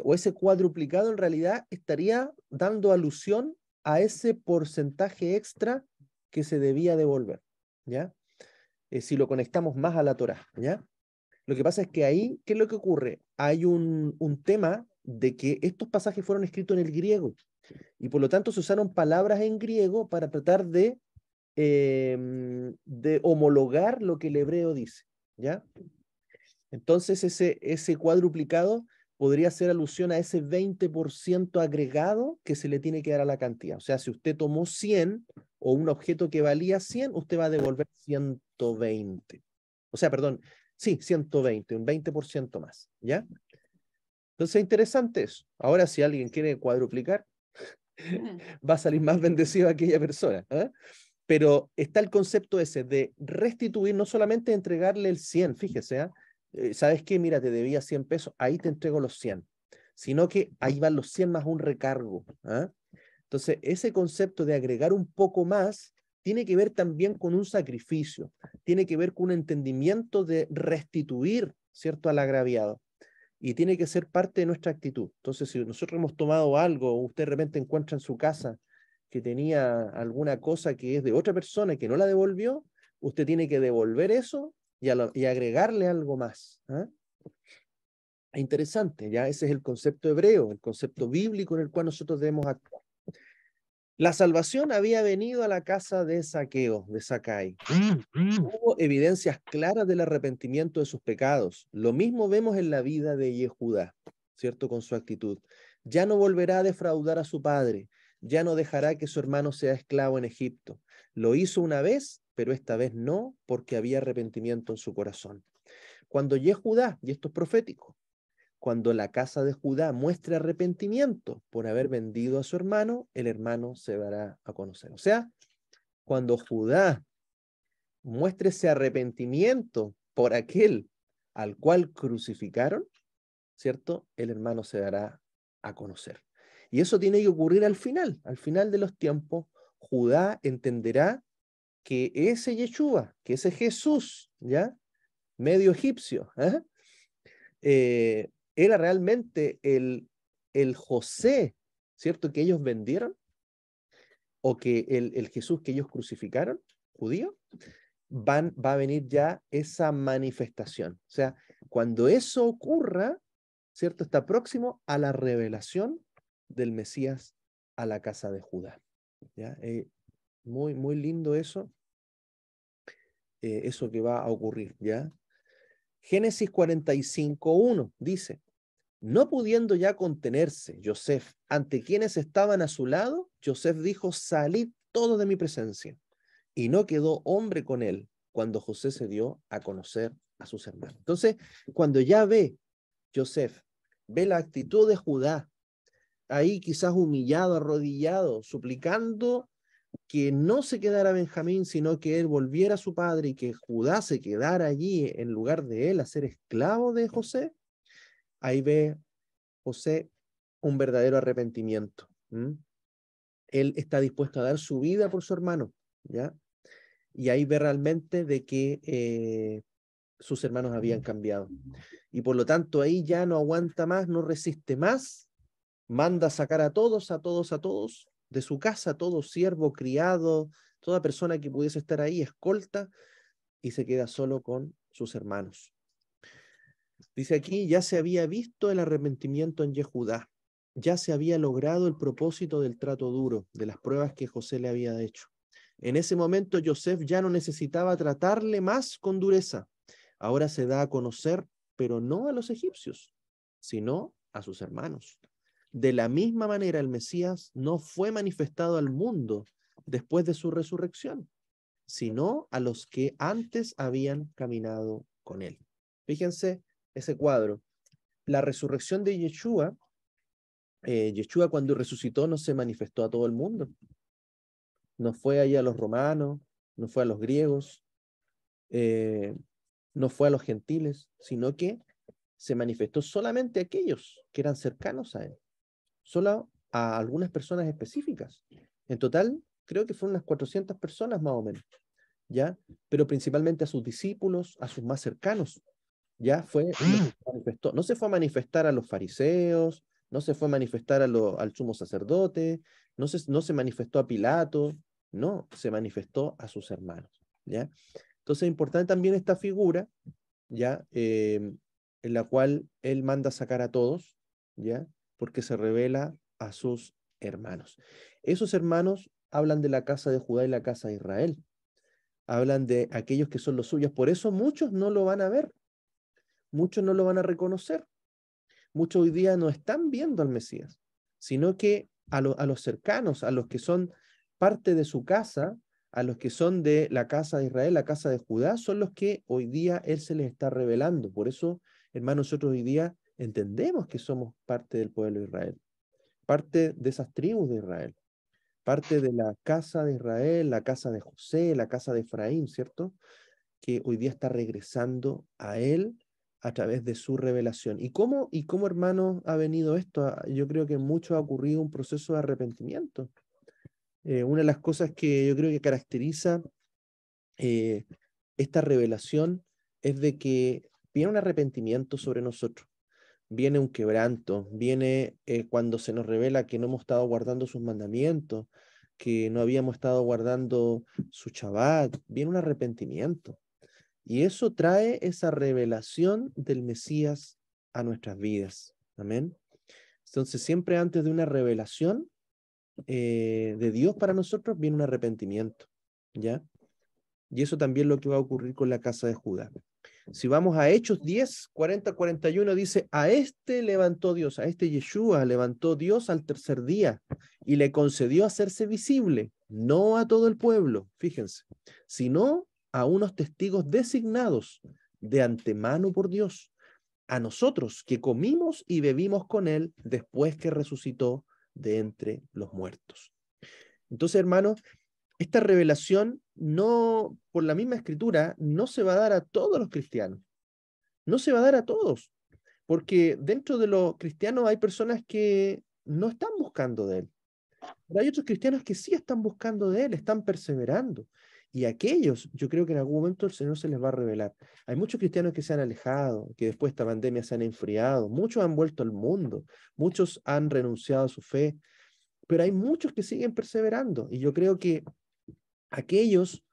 o ese cuadruplicado en realidad estaría dando alusión a ese porcentaje extra que se debía devolver, ¿ya? Si lo conectamos más a la Torá, ¿ya? Lo que pasa es que ahí, ¿qué es lo que ocurre? Hay un tema de que estos pasajes fueron escritos en el griego y por lo tanto se usaron palabras en griego para tratar de homologar lo que el hebreo dice, ¿ya? Entonces ese cuadruplicado podría hacer alusión a ese 20% agregado que se le tiene que dar a la cantidad. O sea, si usted tomó 100 o un objeto que valía 100, usted va a devolver 120. O sea, perdón, sí, 120, un 20% más, ¿ya? Entonces, interesante eso. Ahora, si alguien quiere cuadruplicar, va a salir más bendecido aquella persona, ¿eh? Pero está el concepto ese de restituir, no solamente entregarle el 100, fíjese, ¿eh? ¿Sabes qué? Mira, te debía 100 pesos, ahí te entrego los 100, sino que ahí van los 100 más un recargo, ¿eh? Entonces, ese concepto de agregar un poco más tiene que ver también con un sacrificio, tiene que ver con un entendimiento de restituir, ¿cierto?, al agraviado. Y tiene que ser parte de nuestra actitud. Entonces, si nosotros hemos tomado algo, o usted de repente encuentra en su casa que tenía alguna cosa que es de otra persona y que no la devolvió, usted tiene que devolver eso y agregarle algo más, ¿eh? Interesante, ya ese es el concepto hebreo, el concepto bíblico en el cual nosotros debemos actuar. La salvación había venido a la casa de Zaqueo, de Zacai. Hubo evidencias claras del arrepentimiento de sus pecados. Lo mismo vemos en la vida de Yehudá, ¿cierto? Con su actitud. Ya no volverá a defraudar a su padre, ya no dejará que su hermano sea esclavo en Egipto. Lo hizo una vez, pero esta vez no, porque había arrepentimiento en su corazón. Cuando Yehudá, y esto es profético, cuando la casa de Judá muestre arrepentimiento por haber vendido a su hermano, el hermano se dará a conocer. O sea, cuando Judá muestre ese arrepentimiento por aquel al cual crucificaron, ¿cierto? El hermano se dará a conocer. Y eso tiene que ocurrir al final de los tiempos. Judá entenderá que ese Yeshua, que ese Jesús, ¿ya? Medio egipcio, era realmente el José, ¿cierto? Que ellos vendieron, o que el Jesús que ellos crucificaron, judío, va a venir ya esa manifestación. O sea, cuando eso ocurra, ¿cierto? Está próximo a la revelación del Mesías a la casa de Judá. ¿Ya? Muy, muy lindo eso, eso que va a ocurrir, ¿ya? Génesis 45:1 dice, no pudiendo ya contenerse Yosef ante quienes estaban a su lado, Yosef dijo, salid todos de mi presencia. Y no quedó hombre con él, cuando José se dio a conocer a sus hermanos. Entonces, cuando ya ve Joseph, ve la actitud de Judá, ahí quizás humillado, arrodillado, suplicando que no se quedara Benjamín, sino que él volviera a su padre y que Judá se quedara allí en lugar de él a ser esclavo de José, ahí ve José un verdadero arrepentimiento. Él está dispuesto a dar su vida por su hermano, ¿ya? Y ahí ve realmente de que sus hermanos habían cambiado. Y por lo tanto ahí ya no aguanta más, no resiste más, manda a sacar a todos, de su casa, todo siervo, criado, toda persona que pudiese estar ahí, escolta, y se queda solo con sus hermanos. Dice aquí, ya se había visto el arrepentimiento en Yehudá, ya se había logrado el propósito del trato duro, de las pruebas que José le había hecho. En ese momento Joseph ya no necesitaba tratarle más con dureza. Ahora se da a conocer, pero no a los egipcios, sino a sus hermanos. De la misma manera, el Mesías no fue manifestado al mundo después de su resurrección, sino a los que antes habían caminado con él. Fíjense ese cuadro. La resurrección de Yeshua, Yeshua cuando resucitó no se manifestó a todo el mundo. No fue ahí a los romanos, no fue a los griegos, no fue a los gentiles, sino que se manifestó solamente a aquellos que eran cercanos a él, solo a algunas personas específicas. En total, creo que fueron unas 400 personas más o menos, ¿ya? Pero principalmente a sus discípulos, a sus más cercanos, ¿ya? Manifestó. No se fue a manifestar a los fariseos, no se fue a manifestar al sumo sacerdote, no se manifestó a Pilato, no, se manifestó a sus hermanos, ¿ya? Entonces es importante también esta figura, ¿ya? En la cual él manda sacar a todos, ¿ya? Porque se revela a sus hermanos. Esos hermanos hablan de la casa de Judá y la casa de Israel, hablan de aquellos que son los suyos, por eso muchos no lo van a ver, muchos no lo van a reconocer, muchos hoy día no están viendo al Mesías, sino que a los cercanos, a los que son parte de su casa, a los que son de la casa de Israel, la casa de Judá, son los que hoy día él se les está revelando. Por eso, hermanos, nosotros hoy día entendemos que somos parte del pueblo de Israel, parte de esas tribus de Israel, parte de la casa de Israel, la casa de José, la casa de Efraín, ¿cierto? Que hoy día está regresando a él a través de su revelación. ¿Y cómo hermano, ha venido esto? Yo creo que mucho ha ocurrido un proceso de arrepentimiento. Una de las cosas que yo creo que caracteriza esta revelación es de que viene un arrepentimiento sobre nosotros, viene un quebranto, viene cuando se nos revela que no hemos estado guardando sus mandamientos, que no habíamos estado guardando su Shabbat, viene un arrepentimiento. Y eso trae esa revelación del Mesías a nuestras vidas. Amén. Entonces, siempre antes de una revelación de Dios para nosotros, viene un arrepentimiento. ¿Ya? Y eso también es lo que va a ocurrir con la casa de Judá. Si vamos a Hechos 10, 40, 41, dice, a este levantó Dios, a este Yeshua levantó Dios al tercer día y le concedió hacerse visible, no a todo el pueblo, fíjense, sino a unos testigos designados de antemano por Dios, a nosotros que comimos y bebimos con él después que resucitó de entre los muertos. Entonces, hermanos, esta revelación no, por la misma escritura, no se va a dar a todos los cristianos, no se va a dar a todos, porque dentro de los cristianos hay personas que no están buscando de él, pero hay otros cristianos que sí están buscando de él, están perseverando, y aquellos, yo creo que en algún momento el Señor se les va a revelar. Hay muchos cristianos que se han alejado, que después de esta pandemia se han enfriado, muchos han vuelto al mundo, muchos han renunciado a su fe, pero hay muchos que siguen perseverando, y yo creo que aquellos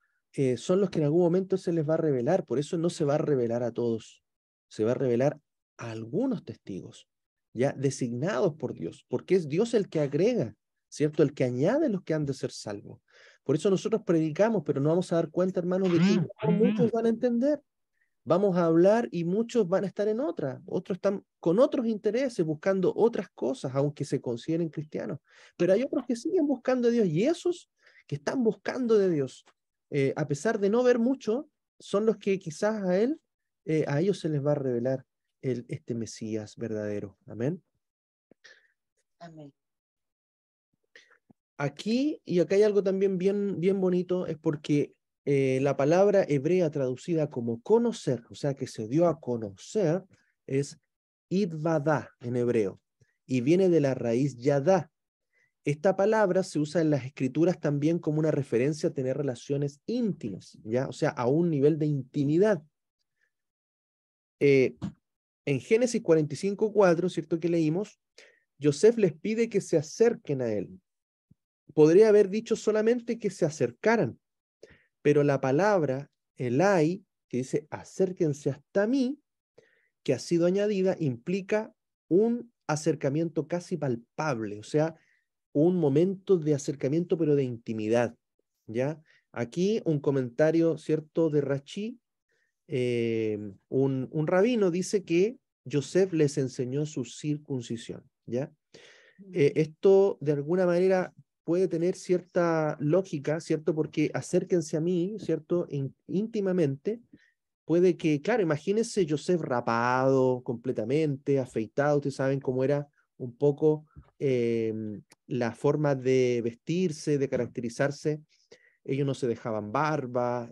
son los que en algún momento se les va a revelar, por eso no se va a revelar a todos, se va a revelar a algunos testigos, ya designados por Dios, porque es Dios el que agrega, ¿cierto? El que añade los que han de ser salvos. Por eso nosotros predicamos, pero no vamos a dar cuenta, hermanos, de que no muchos van a entender. Vamos a hablar y muchos van a estar en otra, otros están con otros intereses, buscando otras cosas, aunque se consideren cristianos. Pero hay otros que siguen buscando a Dios y esos que están buscando de Dios, a pesar de no ver mucho, son los que quizás a ellos se les va a revelar este Mesías verdadero. Amén. Amén. Aquí, y acá hay algo también bien bonito, es porque la palabra hebrea traducida como conocer, o sea, que se dio a conocer, es idvada en hebreo, y viene de la raíz yadá. Esta palabra se usa en las escrituras también como una referencia a tener relaciones íntimas, ¿ya? O sea, a un nivel de intimidad. En Génesis 45:4, ¿cierto? Que leímos, Yosef les pide que se acerquen a él. Podría haber dicho solamente que se acercaran, pero la palabra elai, que dice acérquense hasta mí, que ha sido añadida, implica un acercamiento casi palpable, o sea, un momento de acercamiento pero de intimidad, ¿ya? Aquí un comentario, ¿cierto?, de Rashi, un rabino dice que Yosef les enseñó su circuncisión, ¿ya? Esto de alguna manera puede tener cierta lógica, ¿cierto? Porque acérquense a mí, ¿cierto? Íntimamente, puede que, claro, imagínense Joseph rapado completamente, afeitado, ustedes saben cómo era un poco la forma de vestirse, de caracterizarse. Ellos no se dejaban barba,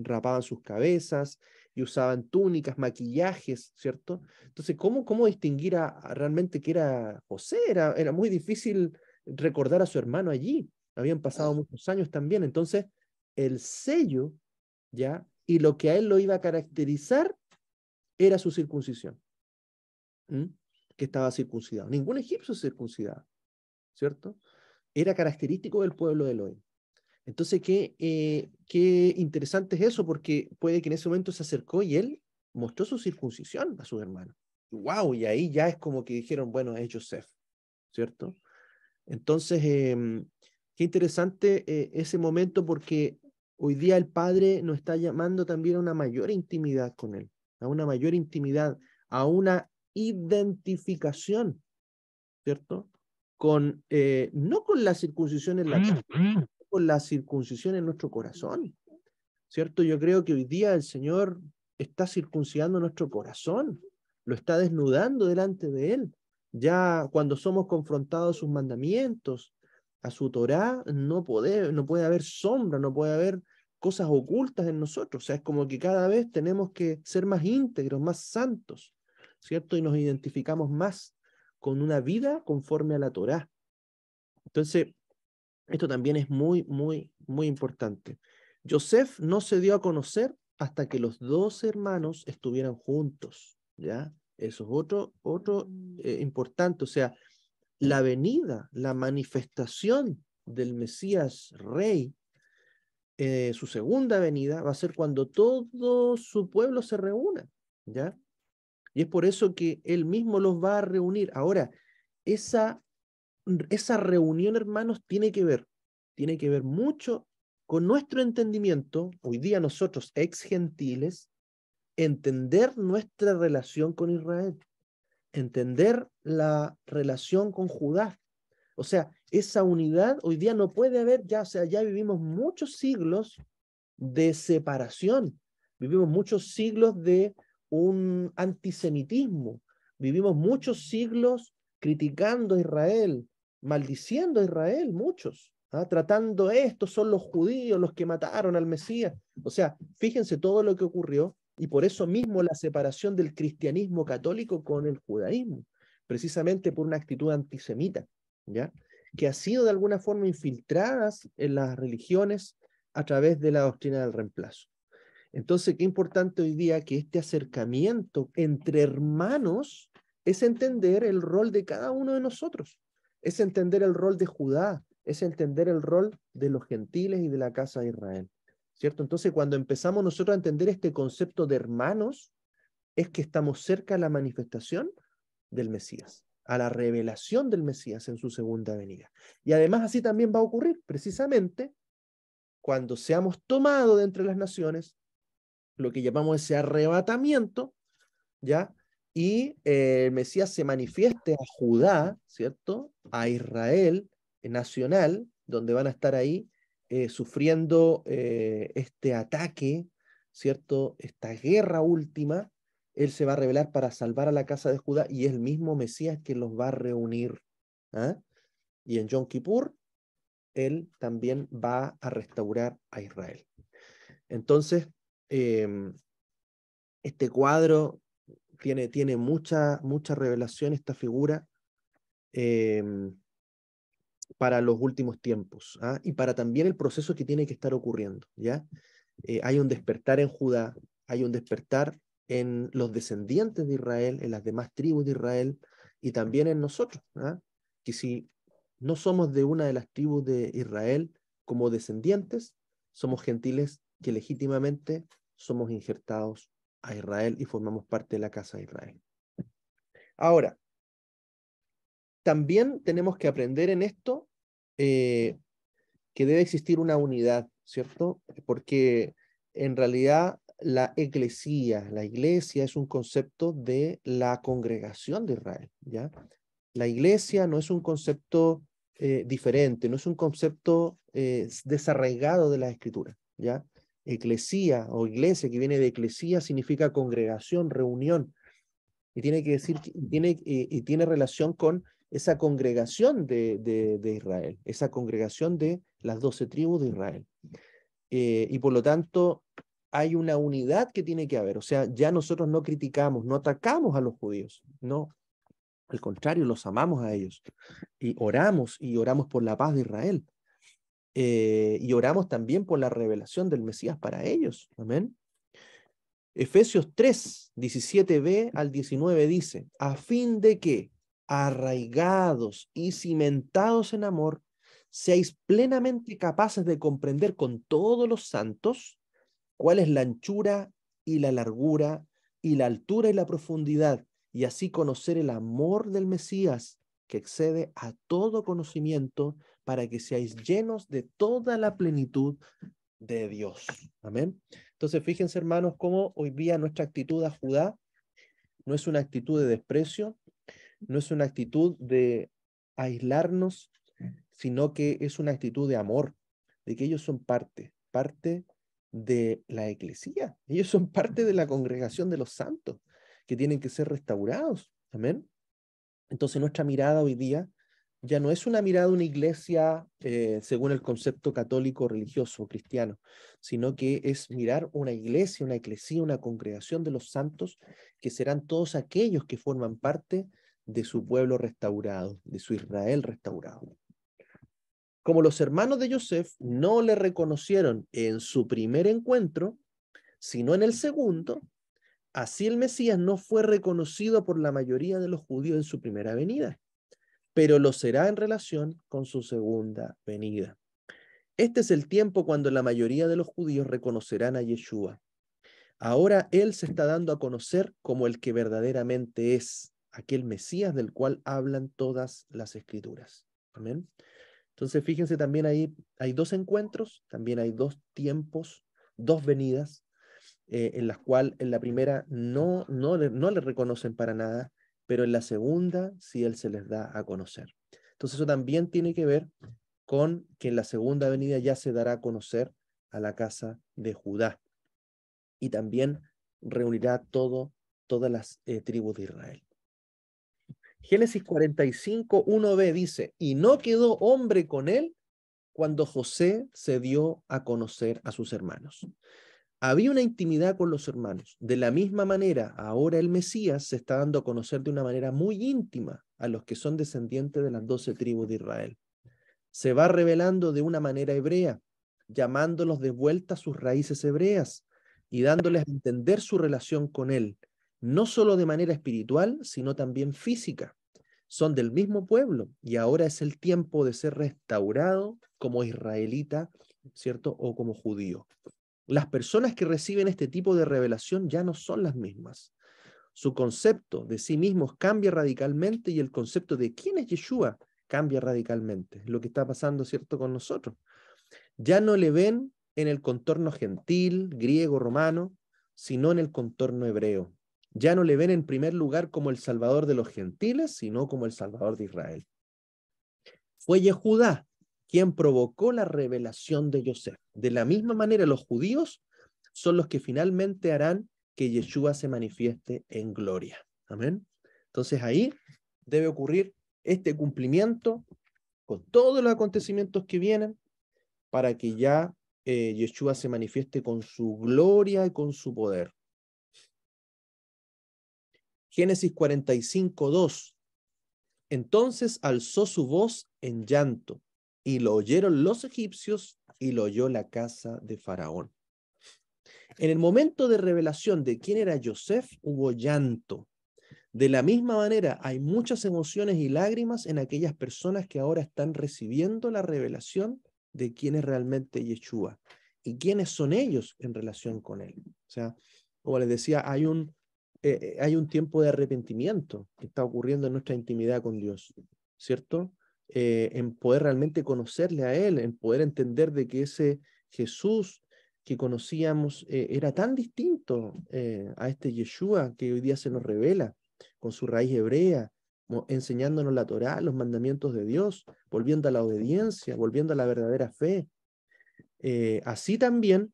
rapaban sus cabezas y usaban túnicas, maquillajes, ¿cierto? Entonces, ¿cómo distinguir realmente que era José? Era muy difícil recordar a su hermano allí. Habían pasado muchos años también. Entonces, el sello, ¿ya? Y lo que a él lo iba a caracterizar era su circuncisión, ¿m? Que estaba circuncidado. Ningún egipcio se circuncidaba, ¿cierto? Era característico del pueblo de Elohim. Entonces, qué interesante es eso, porque puede que en ese momento se acercó y él mostró su circuncisión a sus hermanos. ¡Wow! Y ahí ya es como que dijeron, bueno, es Joseph, ¿cierto? Entonces, qué interesante ese momento, porque hoy día el Padre nos está llamando también a una mayor intimidad con Él, a una mayor intimidad, a una identificación, ¿cierto? No con la circuncisión en la carne, con la circuncisión en nuestro corazón, ¿cierto? Yo creo que hoy día el Señor está circuncidando nuestro corazón, lo está desnudando delante de Él. Ya cuando somos confrontados a sus mandamientos, a su Torá, no puede haber sombra, no puede haber cosas ocultas en nosotros. O sea, es como que cada vez tenemos que ser más íntegros, más santos, ¿cierto? Y nos identificamos más con una vida conforme a la Torá. Entonces, esto también es muy importante. Joseph no se dio a conocer hasta que los dos hermanos estuvieran juntos, ¿ya? Eso es otro importante. O sea, la venida, la manifestación del Mesías Rey, su segunda venida, va a ser cuando todo su pueblo se reúna, ¿ya? Y es por eso que él mismo los va a reunir. Ahora, esa reunión, hermanos, tiene que ver mucho con nuestro entendimiento, hoy día nosotros, ex gentiles, entender nuestra relación con Israel, entender la relación con Judá. O sea, esa unidad hoy día no puede haber ya, o sea, ya vivimos muchos siglos de separación, vivimos muchos siglos de un antisemitismo, vivimos muchos siglos criticando a Israel, maldiciendo a Israel, muchos, ¿ah? Tratando estos son los judíos los que mataron al Mesías. O sea, fíjense todo lo que ocurrió y por eso mismo la separación del cristianismo católico con el judaísmo, precisamente por una actitud antisemita, ¿ya? Que ha sido de alguna forma infiltradas en las religiones a través de la doctrina del reemplazo. Entonces, qué importante hoy día que este acercamiento entre hermanos es entender el rol de cada uno de nosotros, es entender el rol de Judá, es entender el rol de los gentiles y de la casa de Israel, ¿cierto? Entonces, cuando empezamos nosotros a entender este concepto de hermanos, es que estamos cerca a la manifestación del Mesías, a la revelación del Mesías en su segunda venida. Y además así también va a ocurrir, precisamente, cuando seamos tomados de entre las naciones, lo que llamamos ese arrebatamiento, ¿ya? Y el Mesías se manifieste a Judá, ¿cierto? A Israel nacional, donde van a estar ahí sufriendo este ataque, ¿cierto? Esta guerra última, Él se va a revelar para salvar a la casa de Judá y es el mismo Mesías que los va a reunir. ¿Ah? Y en Yom Kippur, Él también va a restaurar a Israel. Entonces, este cuadro tiene mucha revelación, esta figura, para los últimos tiempos, ¿ah? Y para también el proceso que tiene que estar ocurriendo, ¿ya? Hay un despertar en Judá, hay un despertar en los descendientes de Israel, en las demás tribus de Israel, y también en nosotros, ¿ah? Que si no somos de una de las tribus de Israel como descendientes, somos gentiles que legítimamente somos injertados a Israel y formamos parte de la casa de Israel. Ahora, también tenemos que aprender en esto que debe existir una unidad, ¿cierto? Porque en realidad la iglesia es un concepto de la congregación de Israel, ¿ya? La iglesia no es un concepto diferente, no es un concepto desarraigado de la escritura, ¿ya? Eclesía o iglesia, que viene de eclesía, significa congregación, reunión, y tiene que decir, tiene relación con esa congregación de Israel, esa congregación de las 12 tribus de Israel. Y por lo tanto, hay una unidad que tiene que haber. O sea, ya nosotros no criticamos, no atacamos a los judíos, no. Al contrario, los amamos a ellos. Y oramos por la paz de Israel. Y oramos también por la revelación del Mesías para ellos. Amén. Efesios 3, 17b al 19 dice, a fin de que, arraigados y cimentados en amor, seáis plenamente capaces de comprender con todos los santos cuál es la anchura y la largura y la altura y la profundidad, y así conocer el amor del Mesías, que excede a todo conocimiento, para que seáis llenos de toda la plenitud de Dios. Amén. Entonces, fíjense, hermanos, cómo hoy día nuestra actitud a Judá no es una actitud de desprecio, no es una actitud de aislarnos, sino que es una actitud de amor, de que ellos son parte de la eclesía, ellos son parte de la congregación de los santos, que tienen que ser restaurados. Amén. Entonces, nuestra mirada hoy día ya no es una mirada de una iglesia según el concepto católico, religioso, cristiano, sino que es mirar una iglesia, una eclesía, una congregación de los santos, que serán todos aquellos que forman parte de su pueblo restaurado, de su Israel restaurado. Como los hermanos de Yosef no le reconocieron en su primer encuentro, sino en el segundo, así el Mesías no fue reconocido por la mayoría de los judíos en su primera venida, pero lo será en relación con su segunda venida. Este es el tiempo cuando la mayoría de los judíos reconocerán a Yeshua. Ahora Él se está dando a conocer como el que verdaderamente es, aquel Mesías del cual hablan todas las Escrituras. Amén. Entonces, fíjense, también ahí hay dos encuentros, también hay dos tiempos, dos venidas, en las cuales en la primera no le reconocen para nada, pero en la segunda sí Él se les da a conocer. Entonces eso también tiene que ver con que en la segunda venida ya se dará a conocer a la casa de Judá y también reunirá todas las tribus de Israel. Génesis 45, 1b dice, y no quedó hombre con él cuando José se dio a conocer a sus hermanos. Había una intimidad con los hermanos. De la misma manera, ahora el Mesías se está dando a conocer de una manera muy íntima a los que son descendientes de las 12 tribus de Israel. Se va revelando de una manera hebrea, llamándolos de vuelta a sus raíces hebreas y dándoles a entender su relación con él, no solo de manera espiritual, sino también física. Son del mismo pueblo y ahora es el tiempo de ser restaurado como israelita, ¿cierto? O como judío. Las personas que reciben este tipo de revelación ya no son las mismas. Su concepto de sí mismos cambia radicalmente y el concepto de quién es Yeshua cambia radicalmente. Es lo que está pasando, ¿cierto?, con nosotros. Ya no le ven en el contorno gentil, griego, romano, sino en el contorno hebreo. Ya no le ven en primer lugar como el Salvador de los gentiles, sino como el Salvador de Israel. Fue Yehudá quien provocó la revelación de Yosef. De la misma manera, los judíos son los que finalmente harán que Yeshua se manifieste en gloria. Amén. Entonces ahí debe ocurrir este cumplimiento con todos los acontecimientos que vienen para que ya Yeshua se manifieste con su gloria y con su poder. Génesis 45:2. Entonces alzó su voz en llanto, y lo oyeron los egipcios, y lo oyó la casa de Faraón. En el momento de revelación de quién era Yosef, hubo llanto. De la misma manera, hay muchas emociones y lágrimas en aquellas personas que ahora están recibiendo la revelación de quién es realmente Yeshua y quiénes son ellos en relación con él. O sea, como les decía, hay un tiempo de arrepentimiento que está ocurriendo en nuestra intimidad con Dios, ¿cierto? En poder realmente conocerle a Él, en poder entender de que ese Jesús que conocíamos era tan distinto a este Yeshua que hoy día se nos revela con su raíz hebrea, enseñándonos la Torá, los mandamientos de Dios, volviendo a la obediencia, volviendo a la verdadera fe. Así también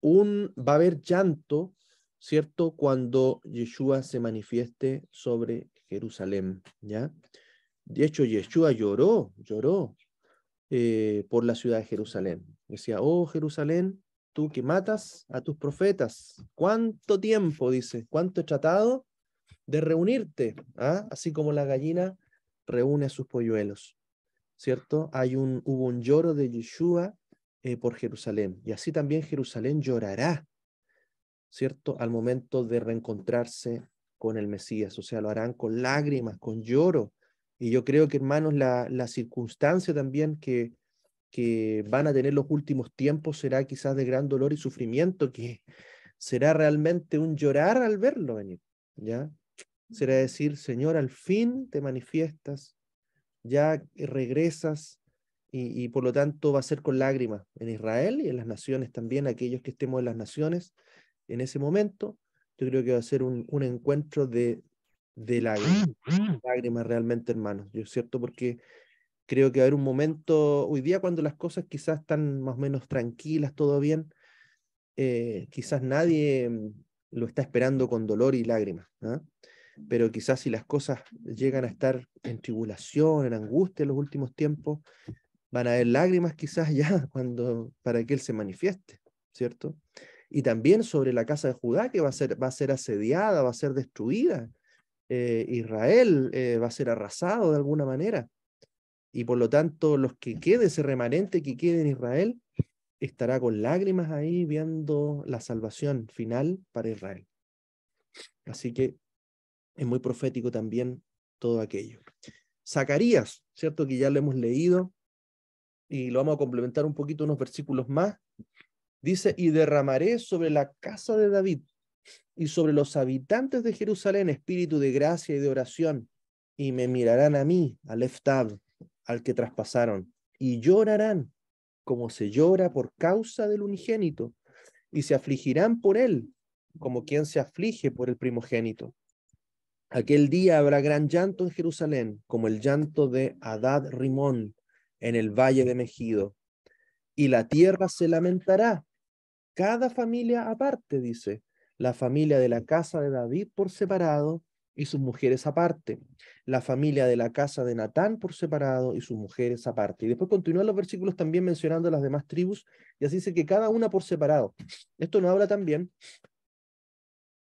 va a haber llanto, ¿cierto? Cuando Yeshua se manifieste sobre Jerusalén, ¿ya? De hecho, Yeshua lloró por la ciudad de Jerusalén. Decía, oh Jerusalén, tú que matas a tus profetas, ¿cuánto tiempo, dice, cuánto he tratado de reunirte? ¿Ah? Así como la gallina reúne a sus polluelos, ¿cierto? Hubo un lloro de Yeshua por Jerusalén, y así también Jerusalén llorará, ¿cierto? Al momento de reencontrarse con el Mesías, o sea, lo harán con lágrimas, con lloro. Y yo creo que, hermanos, la circunstancia también que van a tener los últimos tiempos será quizás de gran dolor y sufrimiento, que será realmente un llorar al verlo venir, ¿ya? Será decir, Señor, al fin te manifiestas, ya regresas, y por lo tanto va a ser con lágrimas en Israel y en las naciones también, aquellos que estemos en las naciones en ese momento. Yo creo que va a ser un encuentro de lágrimas realmente, hermanos. Yo es cierto, porque creo que va a haber un momento, hoy día cuando las cosas quizás están más o menos tranquilas, todo bien, quizás nadie lo está esperando con dolor y lágrimas, ¿ah? Pero quizás si las cosas llegan a estar en tribulación, en angustia en los últimos tiempos, van a haber lágrimas quizás ya para que Él se manifieste, ¿cierto? Y también sobre la casa de Judá, que va a ser asediada, va a ser destruida. Israel va a ser arrasado de alguna manera. Y por lo tanto, los que quede, ese remanente que quede en Israel, estará con lágrimas ahí viendo la salvación final para Israel. Así que es muy profético también todo aquello. Zacarías, ¿cierto? Que ya lo hemos leído y lo vamos a complementar un poquito unos versículos más. Dice, y derramaré sobre la casa de David y sobre los habitantes de Jerusalén espíritu de gracia y de oración, y me mirarán a mí, al Eftab, al que traspasaron, y llorarán como se llora por causa del unigénito, y se afligirán por él, como quien se aflige por el primogénito. Aquel día habrá gran llanto en Jerusalén, como el llanto de Hadad Rimón en el valle de Megido, y la tierra se lamentará, cada familia aparte, dice, la familia de la casa de David por separado y sus mujeres aparte, la familia de la casa de Natán por separado y sus mujeres aparte. Y después continúan los versículos también mencionando las demás tribus, y así dice que cada una por separado. Esto nos habla también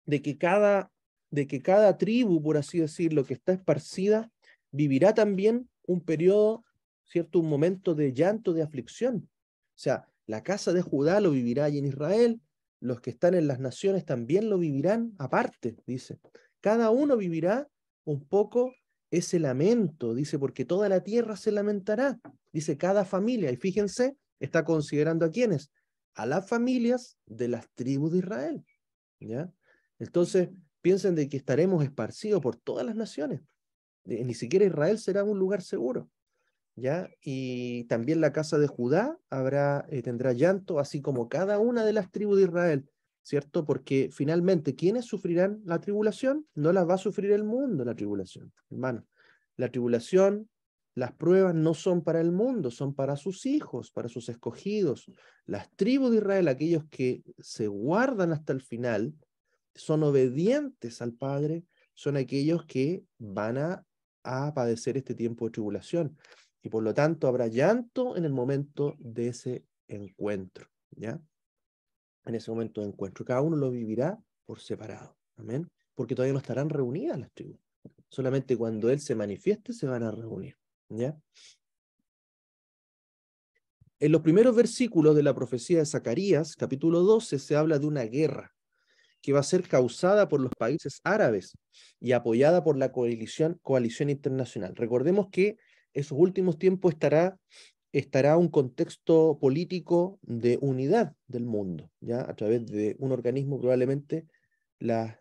de que cada tribu, por así decirlo, que está esparcida, vivirá también un periodo, ¿cierto? Un momento de llanto, de aflicción. O sea, la casa de Judá lo vivirá allí en Israel, los que están en las naciones también lo vivirán aparte, dice. Cada uno vivirá un poco ese lamento, dice, porque toda la tierra se lamentará, dice cada familia. Y fíjense, está considerando a quiénes, a las familias de las tribus de Israel, ¿ya? Entonces, piensen de que estaremos esparcidos por todas las naciones. Ni siquiera Israel será un lugar seguro, ¿ya? Y también la casa de Judá tendrá llanto, así como cada una de las tribus de Israel, ¿cierto? Porque finalmente, ¿quiénes sufrirán la tribulación? No la va a sufrir el mundo la tribulación, hermano. La tribulación las pruebas no son para el mundo, son para sus hijos, para sus escogidos. Las tribus de Israel, aquellos que se guardan hasta el final, son obedientes al Padre, son aquellos que van a padecer este tiempo de tribulación. Y por lo tanto habrá llanto en el momento de ese encuentro, ¿ya? En ese momento de encuentro. Cada uno lo vivirá por separado. Amén. Porque todavía no estarán reunidas las tribus. Solamente cuando Él se manifieste se van a reunir, ¿ya? En los primeros versículos de la profecía de Zacarías, capítulo 12, se habla de una guerra que va a ser causada por los países árabes y apoyada por la coalición internacional. Recordemos que esos últimos tiempos estará un contexto político de unidad del mundo, ¿ya? A través de un organismo, probablemente las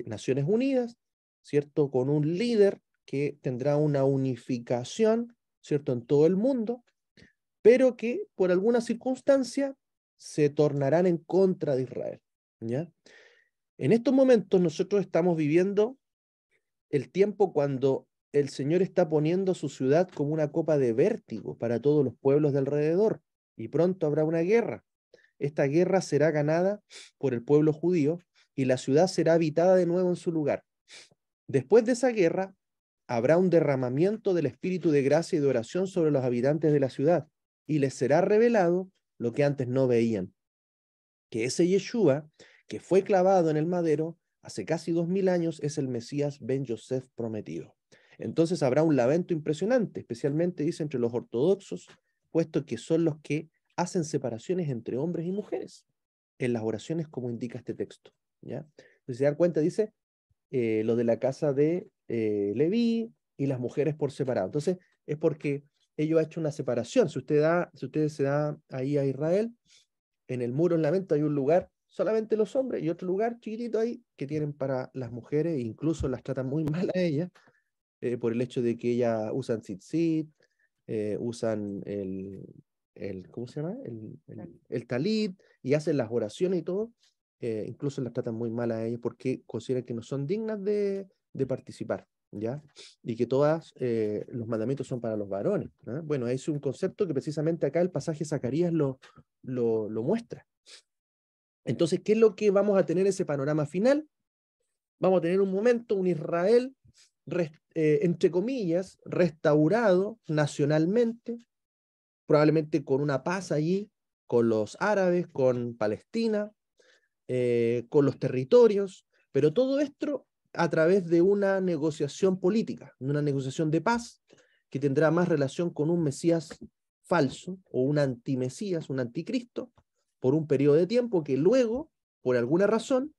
Naciones Unidas, ¿cierto? Con un líder que tendrá una unificación, ¿cierto? En todo el mundo, pero que por alguna circunstancia se tornarán en contra de Israel, ¿ya? En estos momentos nosotros estamos viviendo el tiempo cuando el Señor está poniendo su ciudad como una copa de vértigo para todos los pueblos de alrededor, y pronto habrá una guerra. Esta guerra será ganada por el pueblo judío y la ciudad será habitada de nuevo en su lugar. Después de esa guerra, habrá un derramamiento del espíritu de gracia y de oración sobre los habitantes de la ciudad, y les será revelado lo que antes no veían, que ese Yeshua, que fue clavado en el madero hace casi 2000 años, es el Mesías Ben Yosef prometido. Entonces habrá un lamento impresionante, especialmente, dice, entre los ortodoxos, puesto que son los que hacen separaciones entre hombres y mujeres en las oraciones, como indica este texto, ¿ya? Entonces se dan cuenta, dice, lo de la casa de Leví y las mujeres por separado. Entonces es porque ellos han hecho una separación. Si ustedes se da ahí a Israel, en el muro en lamento hay un lugar solamente los hombres y otro lugar chiquitito ahí que tienen para las mujeres, e incluso las tratan muy mal a ellas, por el hecho de que ellas usan tzitzit, usan ¿cómo se llama? El talit, y hacen las oraciones y todo. Incluso las tratan muy mal a ellas porque consideran que no son dignas de participar, ¿ya? Y que todos los mandamientos son para los varones, ¿no? Bueno, es un concepto que precisamente acá el pasaje de Zacarías lo muestra. Entonces, ¿qué es lo que vamos a tener ese panorama final? Vamos a tener un momento, un Israel, entre comillas, restaurado nacionalmente, probablemente con una paz allí, con los árabes, con Palestina, con los territorios, pero todo esto a través de una negociación política, una negociación de paz, que tendrá más relación con un Mesías falso, o un antimesías, un anticristo, por un periodo de tiempo que luego, por alguna razón,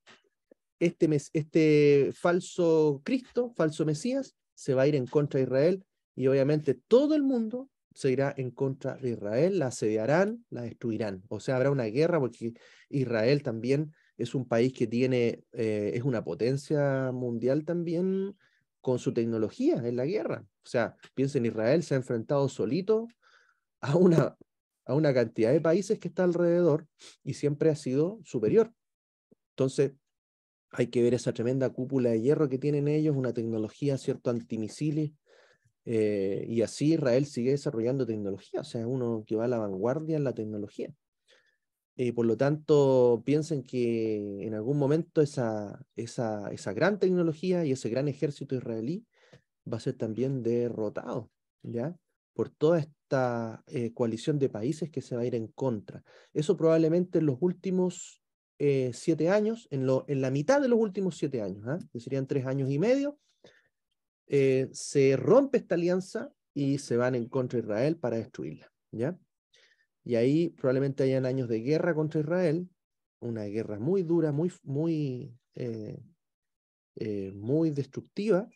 este falso Cristo, falso Mesías, se va a ir en contra de Israel, y obviamente todo el mundo se irá en contra de Israel, la asediarán, la destruirán. O sea, habrá una guerra porque Israel también es un país que es una potencia mundial también con su tecnología en la guerra. O sea, piensen, Israel se ha enfrentado solito a una cantidad de países que está alrededor y siempre ha sido superior. Entonces, hay que ver esa tremenda cúpula de hierro que tienen ellos, una tecnología, ¿cierto?, antimisiles, y así Israel sigue desarrollando tecnología, o sea, uno que va a la vanguardia en la tecnología. Por lo tanto, piensen que en algún momento esa gran tecnología y ese gran ejército israelí va a ser también derrotado, ¿ya? Por toda esta coalición de países que se va a ir en contra. Eso probablemente en los últimos 7 años, en la mitad de los últimos 7 años, que serían 3 años y medio, se rompe esta alianza y se van en contra de Israel para destruirla, ¿ya? Y ahí probablemente hayan años de guerra contra Israel, una guerra muy dura, muy destructiva,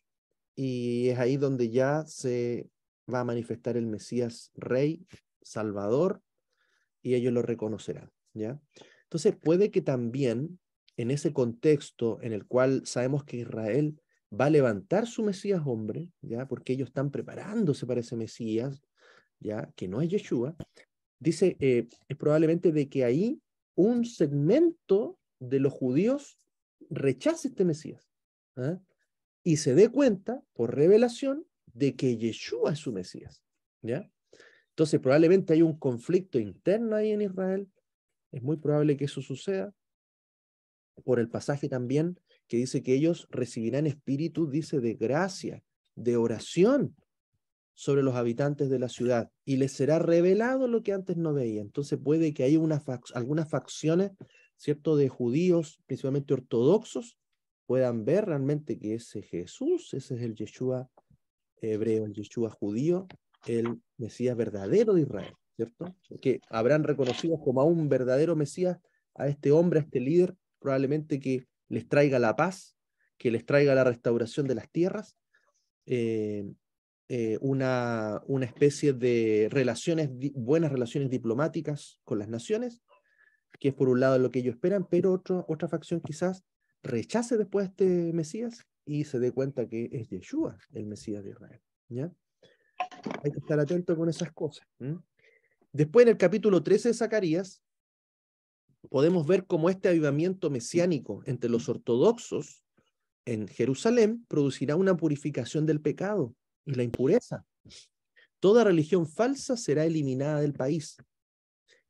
y es ahí donde ya se va a manifestar el Mesías Rey, Salvador, y ellos lo reconocerán, ¿ya? Entonces puede que también en ese contexto en el cual sabemos que Israel va a levantar su Mesías hombre, ¿ya? Porque ellos están preparándose para ese Mesías, ¿ya? Que no es Yeshua. Dice, es probablemente de que ahí un segmento de los judíos rechace este Mesías, ¿eh? Y se dé cuenta, por revelación, de que Yeshua es su Mesías, ¿ya? Entonces probablemente hay un conflicto interno ahí en Israel, es muy probable que eso suceda, por el pasaje también que dice que ellos recibirán espíritu, dice, de gracia, de oración sobre los habitantes de la ciudad, y les será revelado lo que antes no veían. Entonces puede que haya algunas facciones, ¿cierto?, de judíos, principalmente ortodoxos, puedan ver realmente que ese Jesús, ese es el Yeshua hebreo, el Yeshua judío, el Mesías verdadero de Israel, ¿cierto? Que habrán reconocido como a un verdadero Mesías a este hombre, a este líder, probablemente que les traiga la paz, que les traiga la restauración de las tierras, una especie de buenas relaciones diplomáticas con las naciones, que es por un lado lo que ellos esperan, pero otra facción quizás rechace después a este Mesías y se dé cuenta que es Yeshua, el Mesías de Israel, ¿ya? Hay que estar atento con esas cosas. Después, en el capítulo 13 de Zacarías, podemos ver cómo este avivamiento mesiánico entre los ortodoxos en Jerusalén producirá una purificación del pecado y la impureza. Toda religión falsa será eliminada del país.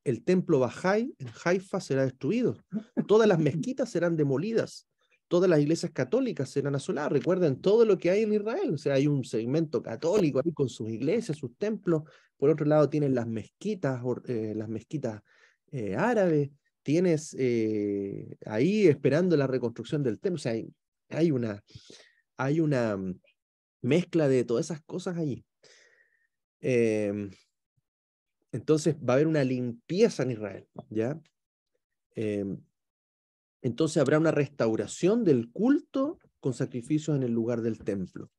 El templo Bahá'í en Haifa será destruido. Todas las mezquitas serán demolidas. Todas las iglesias católicas serán asoladas. Recuerden todo lo que hay en Israel. O sea, hay un segmento católico ahí con sus iglesias, sus templos. Por otro lado, tienen las mezquitas árabes. Tienes ahí esperando la reconstrucción del templo. O sea, hay una mezcla de todas esas cosas allí. Entonces va a haber una limpieza en Israel, ¿ya? Entonces habrá una restauración del culto con sacrificios en el lugar del templo.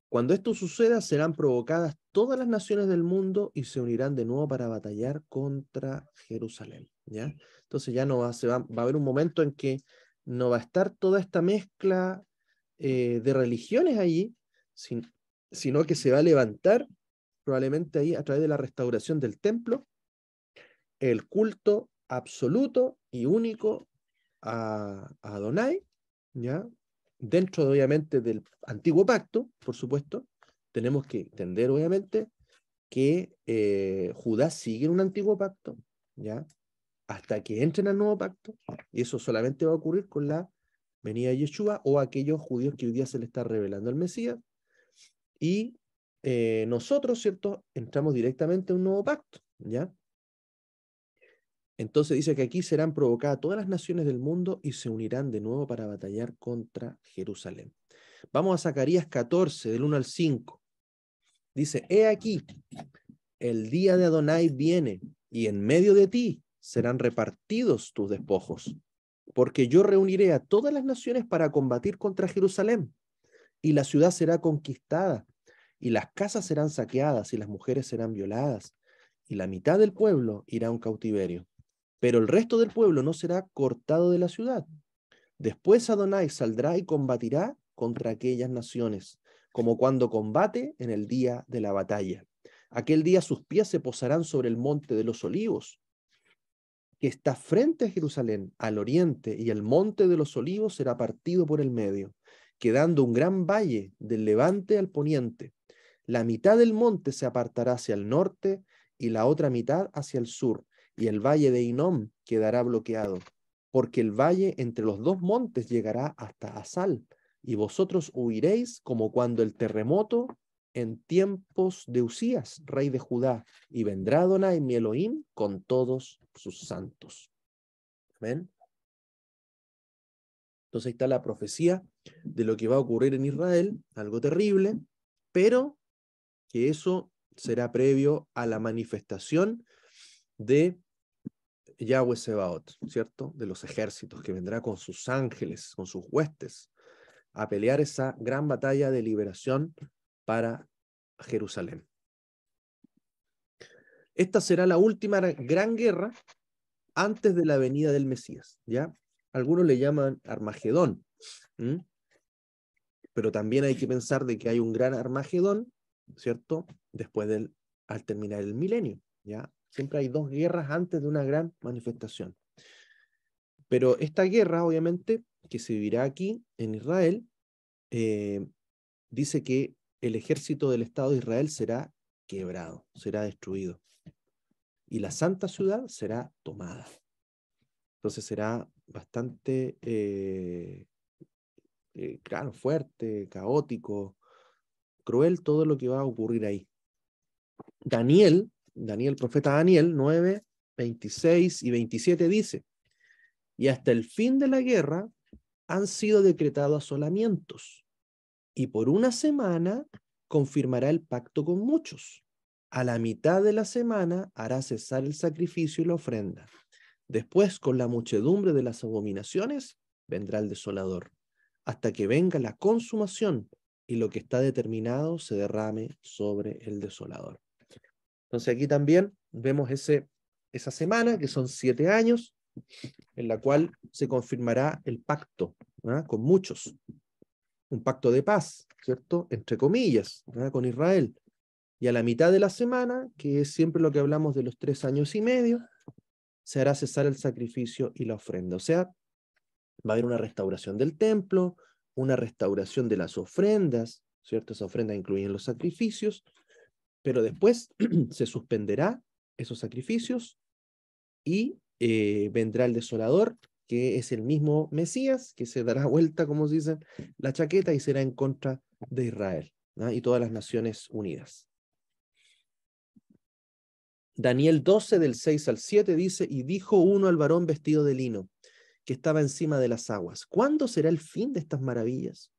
Cuando esto suceda, serán provocadas todas las naciones del mundo y se unirán de nuevo para batallar contra Jerusalén, ¿ya? Entonces ya no va a haber un momento en que no va a estar toda esta mezcla de religiones allí, sino que se va a levantar probablemente ahí a través de la restauración del templo, el culto absoluto y único a Adonai, ¿ya? Dentro, obviamente, del antiguo pacto, por supuesto, tenemos que entender, obviamente, que Judá sigue en un antiguo pacto, ¿ya? Hasta que entren al nuevo pacto, y eso solamente va a ocurrir con la venida de Yeshua o aquellos judíos que hoy día se le está revelando el Mesías, y nosotros, ¿cierto?, entramos directamente a un nuevo pacto, ¿ya? Entonces dice que aquí serán provocadas todas las naciones del mundo y se unirán de nuevo para batallar contra Jerusalén. Vamos a Zacarías 14, del 1 al 5. Dice, he aquí, el día de Adonai viene, y en medio de ti serán repartidos tus despojos, porque yo reuniré a todas las naciones para combatir contra Jerusalén, y la ciudad será conquistada, y las casas serán saqueadas, y las mujeres serán violadas, y la mitad del pueblo irá a un cautiverio. Pero el resto del pueblo no será cortado de la ciudad. Después Adonai saldrá y combatirá contra aquellas naciones, como cuando combate en el día de la batalla. Aquel día sus pies se posarán sobre el monte de los olivos, que está frente a Jerusalén, al oriente, y el monte de los olivos será partido por el medio, quedando un gran valle del levante al poniente. La mitad del monte se apartará hacia el norte y la otra mitad hacia el sur, y el valle de Hinnom quedará bloqueado, porque el valle entre los dos montes llegará hasta Asal, y vosotros huiréis como cuando el terremoto en tiempos de Usías, rey de Judá, y vendrá Adonai mi Elohim con todos sus santos. Amén. Entonces ahí está la profecía de lo que va a ocurrir en Israel, algo terrible, pero que eso será previo a la manifestación de Yahweh Sebaot, ¿cierto? De los ejércitos, que vendrá con sus ángeles, con sus huestes, a pelear esa gran batalla de liberación para Jerusalén. Esta será la última gran guerra antes de la venida del Mesías, ¿ya? Algunos le llaman Armagedón, ¿m? Pero también hay que pensar de que hay un gran Armagedón, ¿cierto? Al terminar el milenio, ¿ya? Siempre hay dos guerras antes de una gran manifestación. Pero esta guerra, obviamente, que se vivirá aquí en Israel, dice que el ejército del Estado de Israel será quebrado, será destruido. Y la santa ciudad será tomada. Entonces será bastante, claro, fuerte, caótico, cruel todo lo que va a ocurrir ahí. Daniel, profeta Daniel, 9, 26 y 27 dice, y hasta el fin de la guerra han sido decretados asolamientos, y por una semana confirmará el pacto con muchos. A la mitad de la semana hará cesar el sacrificio y la ofrenda. Después, con la muchedumbre de las abominaciones, vendrá el desolador, hasta que venga la consumación y lo que está determinado se derrame sobre el desolador. Entonces aquí también vemos esa semana, que son 7 años, en la cual se confirmará el pacto, ¿ah?, con muchos. Un pacto de paz, ¿cierto? Entre comillas, ¿ah?, con Israel. Y a la mitad de la semana, que es siempre lo que hablamos de los 3 años y medio, se hará cesar el sacrificio y la ofrenda. O sea, va a haber una restauración del templo, una restauración de las ofrendas, ¿cierto? Esas ofrendas incluyen los sacrificios, pero después se suspenderá esos sacrificios y vendrá el desolador, que es el mismo Mesías, que se dará vuelta, como se dice, la chaqueta y será en contra de Israel, ¿no?, y todas las Naciones Unidas. Daniel 12, del 6 al 7 dice, y dijo uno al varón vestido de lino, que estaba encima de las aguas, ¿cuándo será el fin de estas maravillas?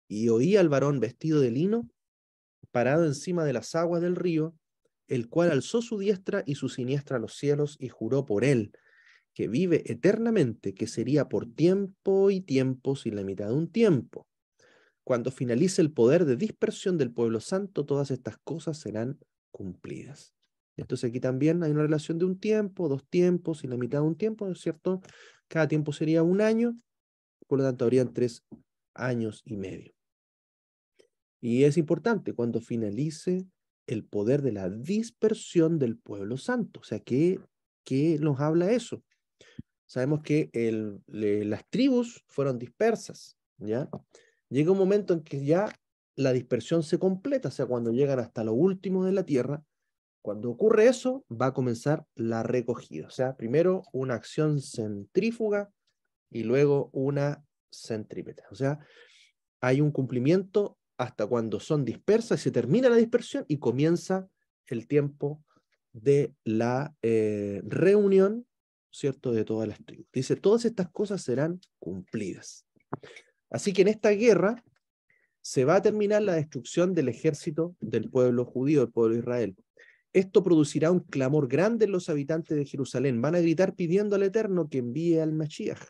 Y oí al varón vestido de lino, parado encima de las aguas del río, el cual alzó su diestra y su siniestra a los cielos y juró por él, que vive eternamente, que sería por tiempo y tiempos y la mitad de un tiempo. Cuando finalice el poder de dispersión del pueblo santo, todas estas cosas serán cumplidas. Entonces aquí también hay una relación de un tiempo, 2 tiempos y la mitad de un tiempo, ¿no es cierto? Cada tiempo sería 1 año, por lo tanto habrían 3 años y medio. Y es importante, cuando finalice el poder de la dispersión del pueblo santo. O sea, ¿qué nos habla eso? Sabemos que las tribus fueron dispersas, ¿ya? Llega un momento en que ya la dispersión se completa, o sea, cuando llegan hasta lo último de la tierra. Cuando ocurre eso, va a comenzar la recogida. O sea, primero una acción centrífuga y luego una centrípeta. O sea, hay un cumplimiento hasta cuando son dispersas y se termina la dispersión y comienza el tiempo de la reunión, ¿cierto?, de todas las tribus. Dice, todas estas cosas serán cumplidas. Así que en esta guerra se va a terminar la destrucción del ejército del pueblo judío, del pueblo de Israel. Esto producirá un clamor grande en los habitantes de Jerusalén. Van a gritar pidiendo al Eterno que envíe al Mashiach.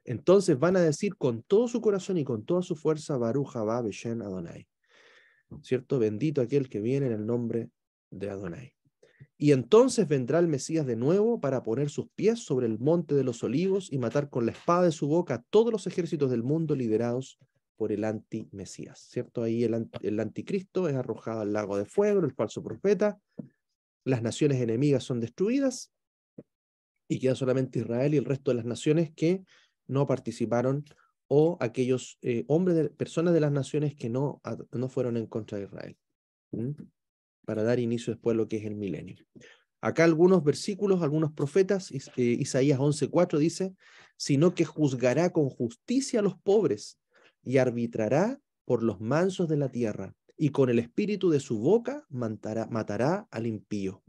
Entonces van a decir con todo su corazón y con toda su fuerza, Baruch haba Beshem Adonai. ¿Cierto? Bendito aquel que viene en el nombre de Adonai. Y entonces vendrá el Mesías de nuevo para poner sus pies sobre el monte de los olivos y matar con la espada de su boca a todos los ejércitos del mundo liderados por el anti-Mesías. ¿Cierto? Ahí el anticristo es arrojado al lago de fuego, el falso profeta. Las naciones enemigas son destruidas y queda solamente Israel y el resto de las naciones que no participaron, o aquellos personas de las naciones que no fueron en contra de Israel, para dar inicio después a lo que es el milenio. Acá algunos versículos, algunos profetas, Isaías 11:4 dice, sino que juzgará con justicia a los pobres y arbitrará por los mansos de la tierra, y con el espíritu de su boca matará al impío.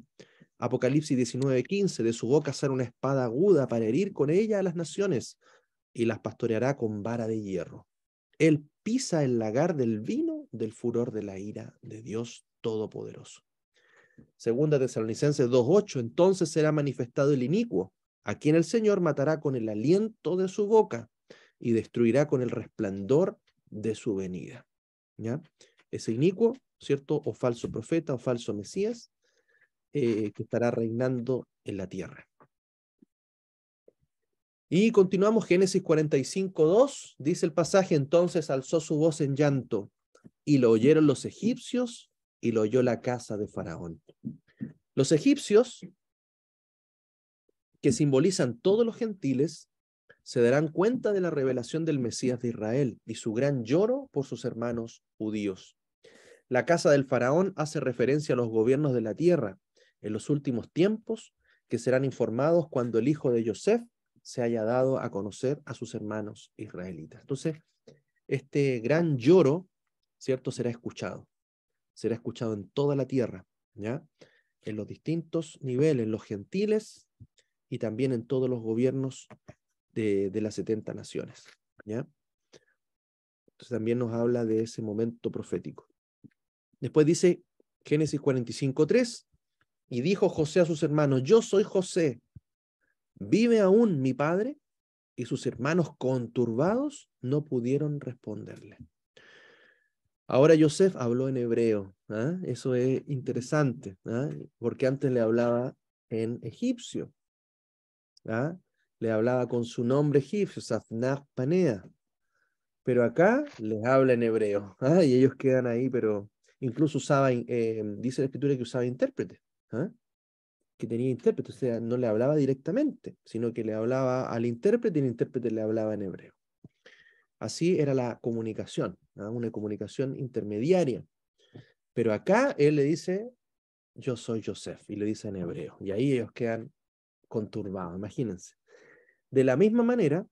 Apocalipsis 19:15, de su boca sale una espada aguda para herir con ella a las naciones, y las pastoreará con vara de hierro. Él pisa el lagar del vino del furor de la ira de Dios Todopoderoso. Segunda Tesalonicenses 2:8, entonces será manifestado el inicuo, a quien el Señor matará con el aliento de su boca y destruirá con el resplandor de su venida. ¿Ya? Ese inicuo, ¿cierto? O falso profeta o falso Mesías, que estará reinando en la tierra. Y continuamos, Génesis 45:2, dice el pasaje, entonces alzó su voz en llanto, y lo oyeron los egipcios, y lo oyó la casa de Faraón. Los egipcios, que simbolizan todos los gentiles, se darán cuenta de la revelación del Mesías de Israel, y su gran lloro por sus hermanos judíos. La casa del faraón hace referencia a los gobiernos de la tierra en los últimos tiempos, que serán informados cuando el hijo de Yosef se haya dado a conocer a sus hermanos israelitas. Entonces, este gran lloro, ¿cierto?, será escuchado en toda la tierra, ¿ya? En los distintos niveles, los gentiles y también en todos los gobiernos de las 70 naciones, ¿ya? Entonces también nos habla de ese momento profético. Después dice Génesis 45:3, y dijo José a sus hermanos, yo soy José, ¿vive aún mi padre? Y sus hermanos conturbados no pudieron responderle. Ahora Yosef habló en hebreo, ¿ah? Eso es interesante, ¿ah? Porque antes le hablaba en egipcio, ¿ah? Le hablaba con su nombre egipcio, Safnach Panea, pero acá les habla en hebreo, ¿ah? Y ellos quedan ahí, pero incluso usaba, dice la escritura que usaba intérprete, ¿ah? Que tenía intérprete, o sea, no le hablaba directamente, sino que le hablaba al intérprete y el intérprete le hablaba en hebreo. Así era la comunicación, ¿ah? Una comunicación intermediaria. Pero acá él le dice, yo soy Yosef, y le dice en hebreo. Y ahí ellos quedan conturbados, imagínense. De la misma manera,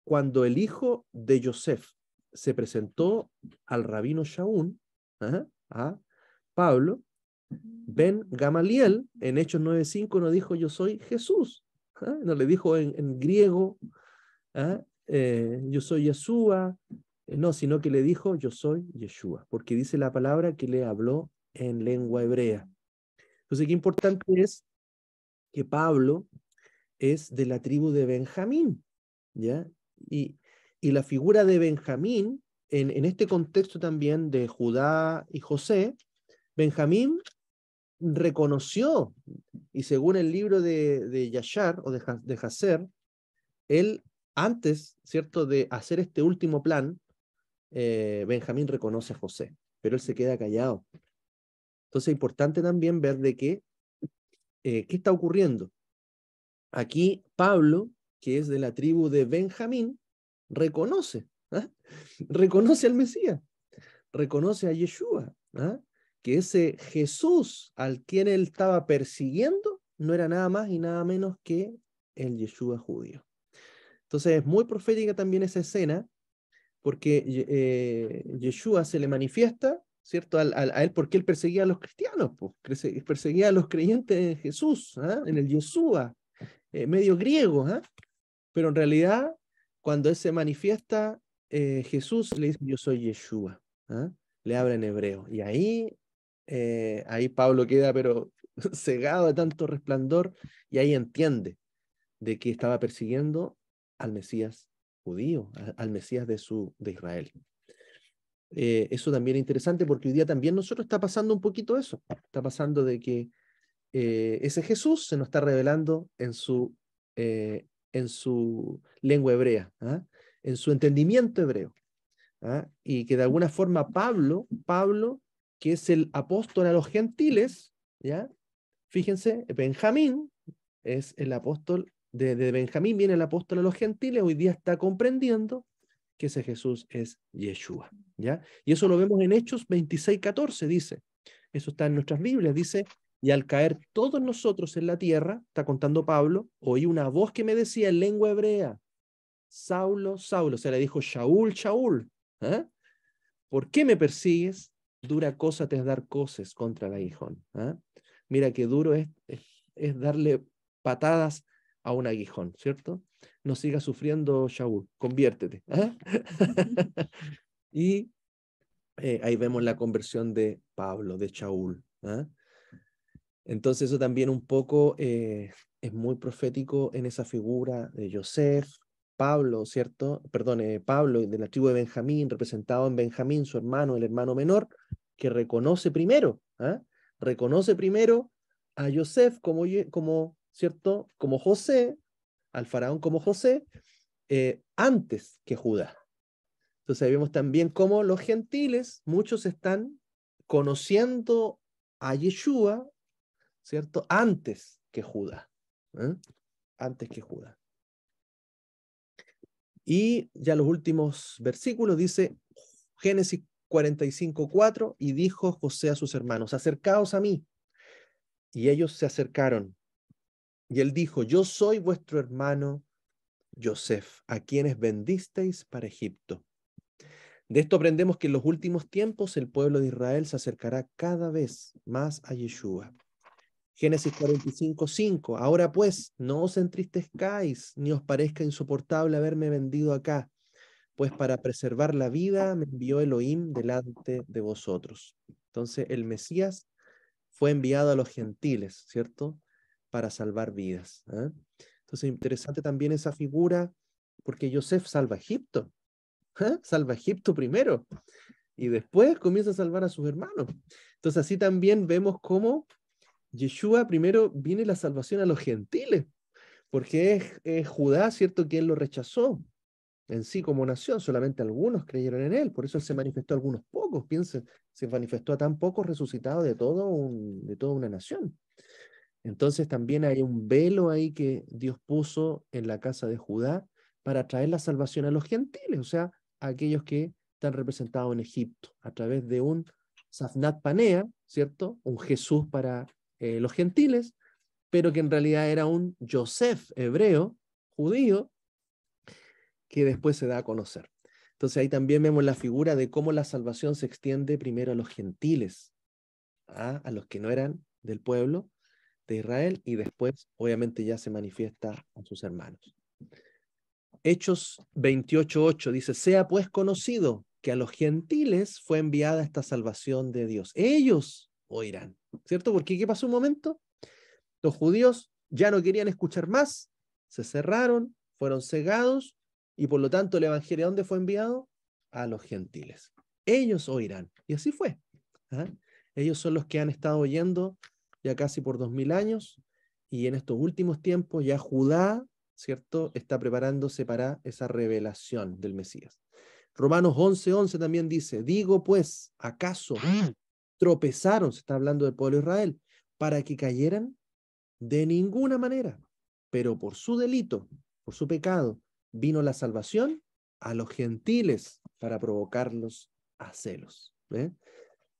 cuando el hijo de Yosef se presentó al rabino Shaul, a Pablo, Ben Gamaliel, en Hechos 9:5, no dijo yo soy Jesús, no le dijo en griego, yo soy Yeshua, no, sino que le dijo yo soy Yeshua, porque dice la palabra que le habló en lengua hebrea. Entonces, qué importante es que Pablo es de la tribu de Benjamín, ¿ya? Y la figura de Benjamín, en este contexto también de Judá y José, Benjamín reconoció, y según el libro de Yashar, o de Jaser, él, antes, ¿cierto?, de hacer este último plan, Benjamín reconoce a José, pero él se queda callado. Entonces es importante también ver de qué está ocurriendo. Aquí Pablo, que es de la tribu de Benjamín, reconoce, ¿ah? Reconoce al Mesías, reconoce a Yeshua, ¿ah? Que ese Jesús al quien él estaba persiguiendo no era nada más y nada menos que el Yeshua judío. Entonces es muy profética también esa escena, porque Yeshua se le manifiesta, ¿cierto?, a él porque él perseguía a los cristianos, pues, perseguía a los creyentes en Jesús, ¿ah? En el Yeshua, medio griego, ¿ah? Pero en realidad, cuando él se manifiesta, Jesús le dice, yo soy Yeshua, ¿ah? Le habla en hebreo. Y ahí Pablo queda, pero cegado de tanto resplandor, y ahí entiende de que estaba persiguiendo al Mesías judío, al Mesías de Israel. Eso también es interesante porque hoy día también nosotros está pasando un poquito eso. Está pasando de que ese Jesús se nos está revelando en su lengua hebrea, ¿ah? En su entendimiento hebreo, ¿ah? Y que de alguna forma Pablo, que es el apóstol a los gentiles, ¿ya? Fíjense, Benjamín es el apóstol, de Benjamín viene el apóstol a los gentiles, hoy día está comprendiendo que ese Jesús es Yeshua, ¿ya? Y eso lo vemos en Hechos 26:14, dice, eso está en nuestras Biblias, dice, y al caer todos nosotros en la tierra, está contando Pablo, oí una voz que me decía en lengua hebrea, Saulo, Saulo, o sea, le dijo, Shaul, Shaul, ¿eh? ¿Por qué me persigues? Dura cosa te es dar coces contra el aguijón. ¿Eh? Mira qué duro es darle patadas a un aguijón, ¿cierto? No sigas sufriendo, Shaul, conviértete. ¿Eh? Y ahí vemos la conversión de Pablo, de Shaul. ¿Eh? Entonces eso también un poco es muy profético en esa figura de Yosef, Pablo, ¿cierto? Perdón, Pablo de la tribu de Benjamín, representado en Benjamín, su hermano, el hermano menor, que reconoce primero, ¿eh? Reconoce primero a Yosef como, ¿cierto? Como José, al faraón como José, antes que Judá. Entonces ahí vemos también cómo los gentiles, muchos están conociendo a Yeshua, ¿cierto? Antes que Judá. ¿Eh? Antes que Judá. Y ya los últimos versículos dice Génesis 45:4, y dijo José a sus hermanos: acercaos a mí. Y ellos se acercaron. Y él dijo: yo soy vuestro hermano Joseph, a quienes vendisteis para Egipto. De esto aprendemos que en los últimos tiempos el pueblo de Israel se acercará cada vez más a Yeshua. Génesis 45:5. Ahora pues, no os entristezcáis, ni os parezca insoportable haberme vendido acá, pues para preservar la vida me envió Elohim delante de vosotros. Entonces el Mesías fue enviado a los gentiles, ¿cierto? Para salvar vidas. ¿Eh? Entonces interesante también esa figura, porque Joseph salva a Egipto. ¿Eh? Salva a Egipto primero y después comienza a salvar a sus hermanos. Entonces así también vemos cómo Yeshua primero viene la salvación a los gentiles, porque es Judá, ¿cierto?, que él lo rechazó en sí como nación, solamente algunos creyeron en él, por eso él se manifestó a algunos pocos, piensen, se manifestó a tan pocos resucitados de toda una nación. Entonces también hay un velo ahí que Dios puso en la casa de Judá para traer la salvación a los gentiles, o sea, a aquellos que están representados en Egipto, a través de un Safnat Panea, ¿cierto? Un Jesús para los gentiles, pero que en realidad era un Yosef hebreo, judío, que después se da a conocer. Entonces ahí también vemos la figura de cómo la salvación se extiende primero a los gentiles, a los que no eran del pueblo de Israel, y después obviamente ya se manifiesta a sus hermanos. Hechos 28:8 dice: sea pues conocido que a los gentiles fue enviada esta salvación de Dios. Ellos oirán, ¿cierto? Porque ¿qué pasó un momento? Los judíos ya no querían escuchar más, se cerraron, fueron cegados, y por lo tanto el evangelio ¿a dónde fue enviado? A los gentiles. Ellos oirán. Y así fue. ¿Ah? Ellos son los que han estado oyendo ya casi por 2000 años, y en estos últimos tiempos ya Judá, ¿cierto?, está preparándose para esa revelación del Mesías. Romanos 11:11 también dice: digo pues, ¿acaso tropezaron, se está hablando del pueblo de Israel, para que cayeran? De ninguna manera, pero por su delito, por su pecado, vino la salvación a los gentiles para provocarlos a celos. ¿Eh?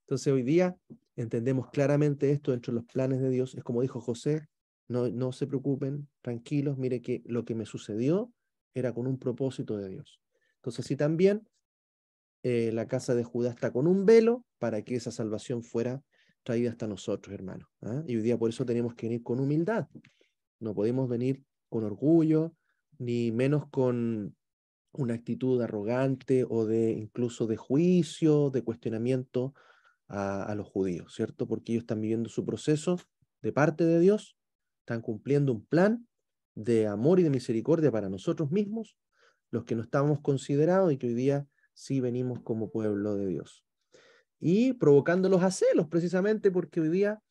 Entonces hoy día entendemos claramente esto dentro de los planes de Dios. Es como dijo José: no se preocupen, tranquilos, mire que lo que me sucedió era con un propósito de Dios. Entonces sí, también la casa de Judá está con un velo para que esa salvación fuera traída hasta nosotros, hermanos. ¿Ah? Y hoy día por eso tenemos que venir con humildad. No podemos venir con orgullo, ni menos con una actitud arrogante o de incluso de juicio, de cuestionamiento a los judíos, ¿cierto? Porque ellos están viviendo su proceso de parte de Dios, están cumpliendo un plan de amor y de misericordia para nosotros mismos, los que no estábamos considerados y que hoy día sí venimos como pueblo de Dios. Y provocándolos a celos, precisamente porque hoy día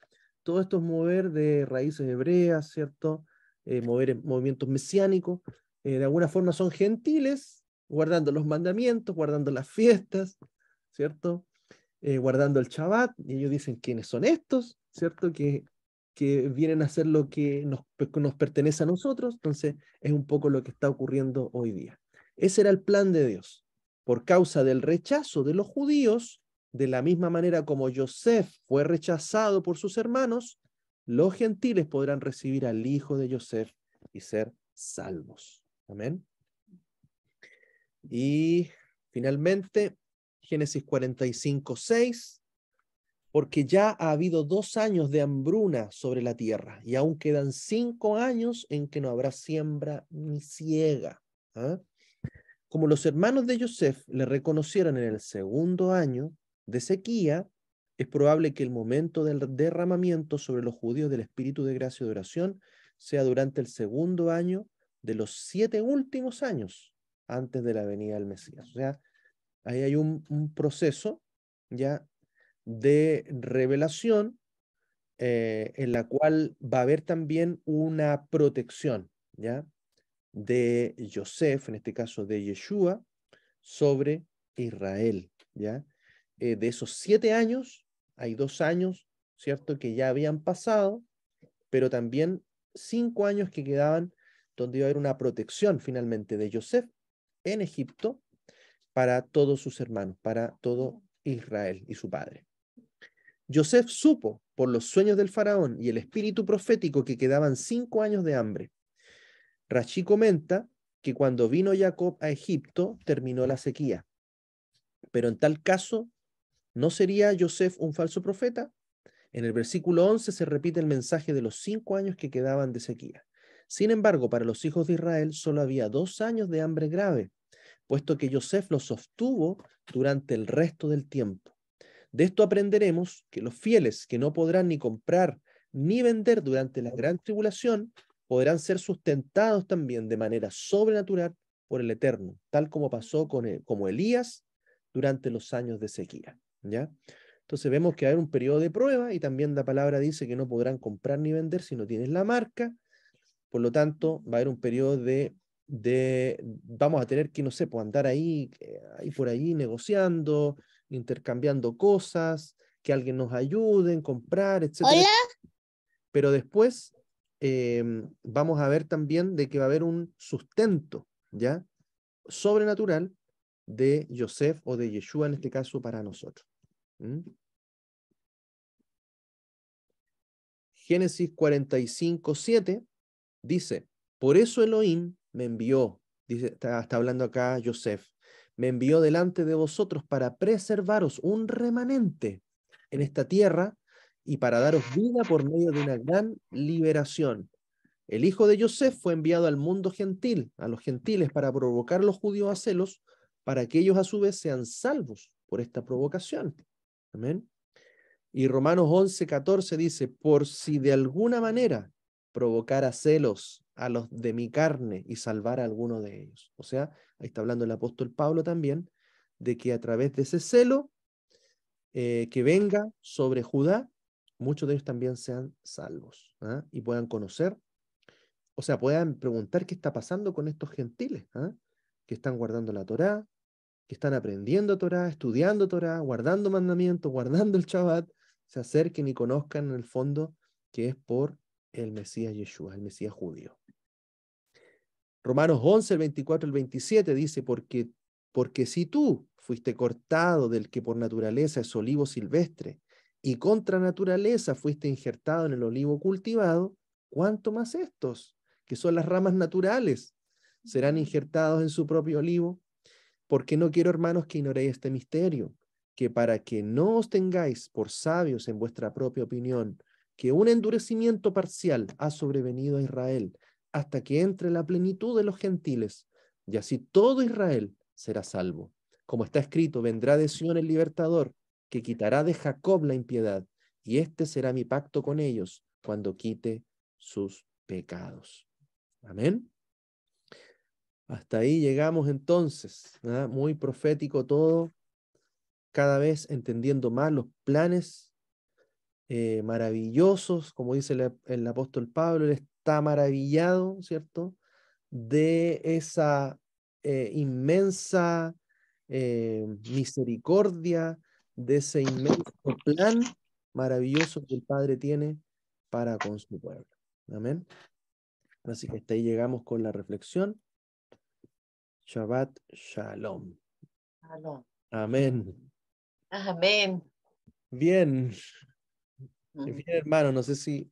todo esto es mover de raíces hebreas, ¿cierto? Movimientos mesiánicos, de alguna forma son gentiles, guardando los mandamientos, guardando las fiestas, ¿cierto? Guardando el Shabbat, y ellos dicen: ¿quiénes son estos? ¿Cierto? Que vienen a hacer lo que nos pertenece a nosotros. Entonces es un poco lo que está ocurriendo hoy día. Ese era el plan de Dios. Por causa del rechazo de los judíos, de la misma manera como Yosef fue rechazado por sus hermanos, los gentiles podrán recibir al hijo de Yosef y ser salvos. Amén. Y finalmente, Génesis 45:6, porque ya ha habido 2 años de hambruna sobre la tierra, y aún quedan 5 años en que no habrá siembra ni siega. ¿Ah? Como los hermanos de Yosef le reconocieron en el segundo año de sequía, es probable que el momento del derramamiento sobre los judíos del Espíritu de gracia y de oración sea durante el segundo año de los 7 últimos años antes de la venida del Mesías. O sea, ahí hay un proceso ya de revelación, en la cual va a haber también una protección, ¿ya?, de Yosef, en este caso de Yeshua, sobre Israel, ¿ya? De esos 7 años, hay 2 años, ¿cierto?, que ya habían pasado, pero también 5 años que quedaban, donde iba a haber una protección finalmente de Yosef en Egipto para todos sus hermanos, para todo Israel y su padre. Yosef supo por los sueños del faraón y el espíritu profético que quedaban 5 años de hambre. Rashi comenta que cuando vino Jacob a Egipto terminó la sequía. Pero en tal caso, ¿no sería Yosef un falso profeta? En el versículo 11 se repite el mensaje de los 5 años que quedaban de sequía. Sin embargo, para los hijos de Israel solo había 2 años de hambre grave, puesto que Yosef los sostuvo durante el resto del tiempo. De esto aprenderemos que los fieles que no podrán ni comprar ni vender durante la gran tribulación podrán ser sustentados también de manera sobrenatural por el Eterno, tal como pasó como Elías durante los años de sequía. ¿Ya? Entonces vemos que hay un periodo de prueba y también la palabra dice que no podrán comprar ni vender si no tienes la marca. Por lo tanto, va a haber un periodo vamos a tener que, no sé, pues andar ahí por ahí negociando, intercambiando cosas, que alguien nos ayude en comprar, etcétera. Hola. Pero después vamos a ver también de que va a haber un sustento, ¿ya? Sobrenatural de Yosef o de Yeshua en este caso para nosotros. ¿Mm? Génesis 45:7 dice, por eso Elohim me envió, dice, está hablando acá Yosef, me envió delante de vosotros para preservaros un remanente en esta tierra y para daros vida por medio de una gran liberación. El hijo de Yosef fue enviado al mundo gentil, a los gentiles, para provocar a los judíos a celos, para que ellos a su vez sean salvos por esta provocación. Amén. Y Romanos 11:14 dice, por si de alguna manera provocara celos a los de mi carne y salvar a alguno de ellos. O sea, ahí está hablando el apóstol Pablo también, de que a través de ese celo que venga sobre Judá, muchos de ellos también sean salvos, ¿ah? Y puedan conocer, o sea, puedan preguntar qué está pasando con estos gentiles, ¿ah? Que están guardando la Torá, que están aprendiendo Torá, estudiando Torá, guardando mandamientos, guardando el Shabbat, se acerquen y conozcan en el fondo que es por el Mesías Yeshua, el Mesías judío. Romanos 11, el 24 el 27 dice, porque si tú fuiste cortado del que por naturaleza es olivo silvestre, y contra naturaleza fuiste injertado en el olivo cultivado, ¿cuánto más estos, que son las ramas naturales, serán injertados en su propio olivo? Porque no quiero, hermanos, que ignoréis este misterio, que para que no os tengáis por sabios en vuestra propia opinión, que un endurecimiento parcial ha sobrevenido a Israel, hasta que entre la plenitud de los gentiles, y así todo Israel será salvo. Como está escrito, vendrá de Sión el libertador, que quitará de Jacob la impiedad, y este será mi pacto con ellos, cuando quite sus pecados. Amén. Hasta ahí llegamos entonces, ¿ah? Muy profético todo, cada vez entendiendo más los planes maravillosos, como dice el apóstol Pablo, él está maravillado, ¿cierto? De esa inmensa misericordia, de ese inmenso plan maravilloso que el Padre tiene para con su pueblo. Amén. Así que hasta ahí llegamos con la reflexión. Shabbat Shalom. Shalom. Amén. Amén. Bien, bien, hermano, no sé si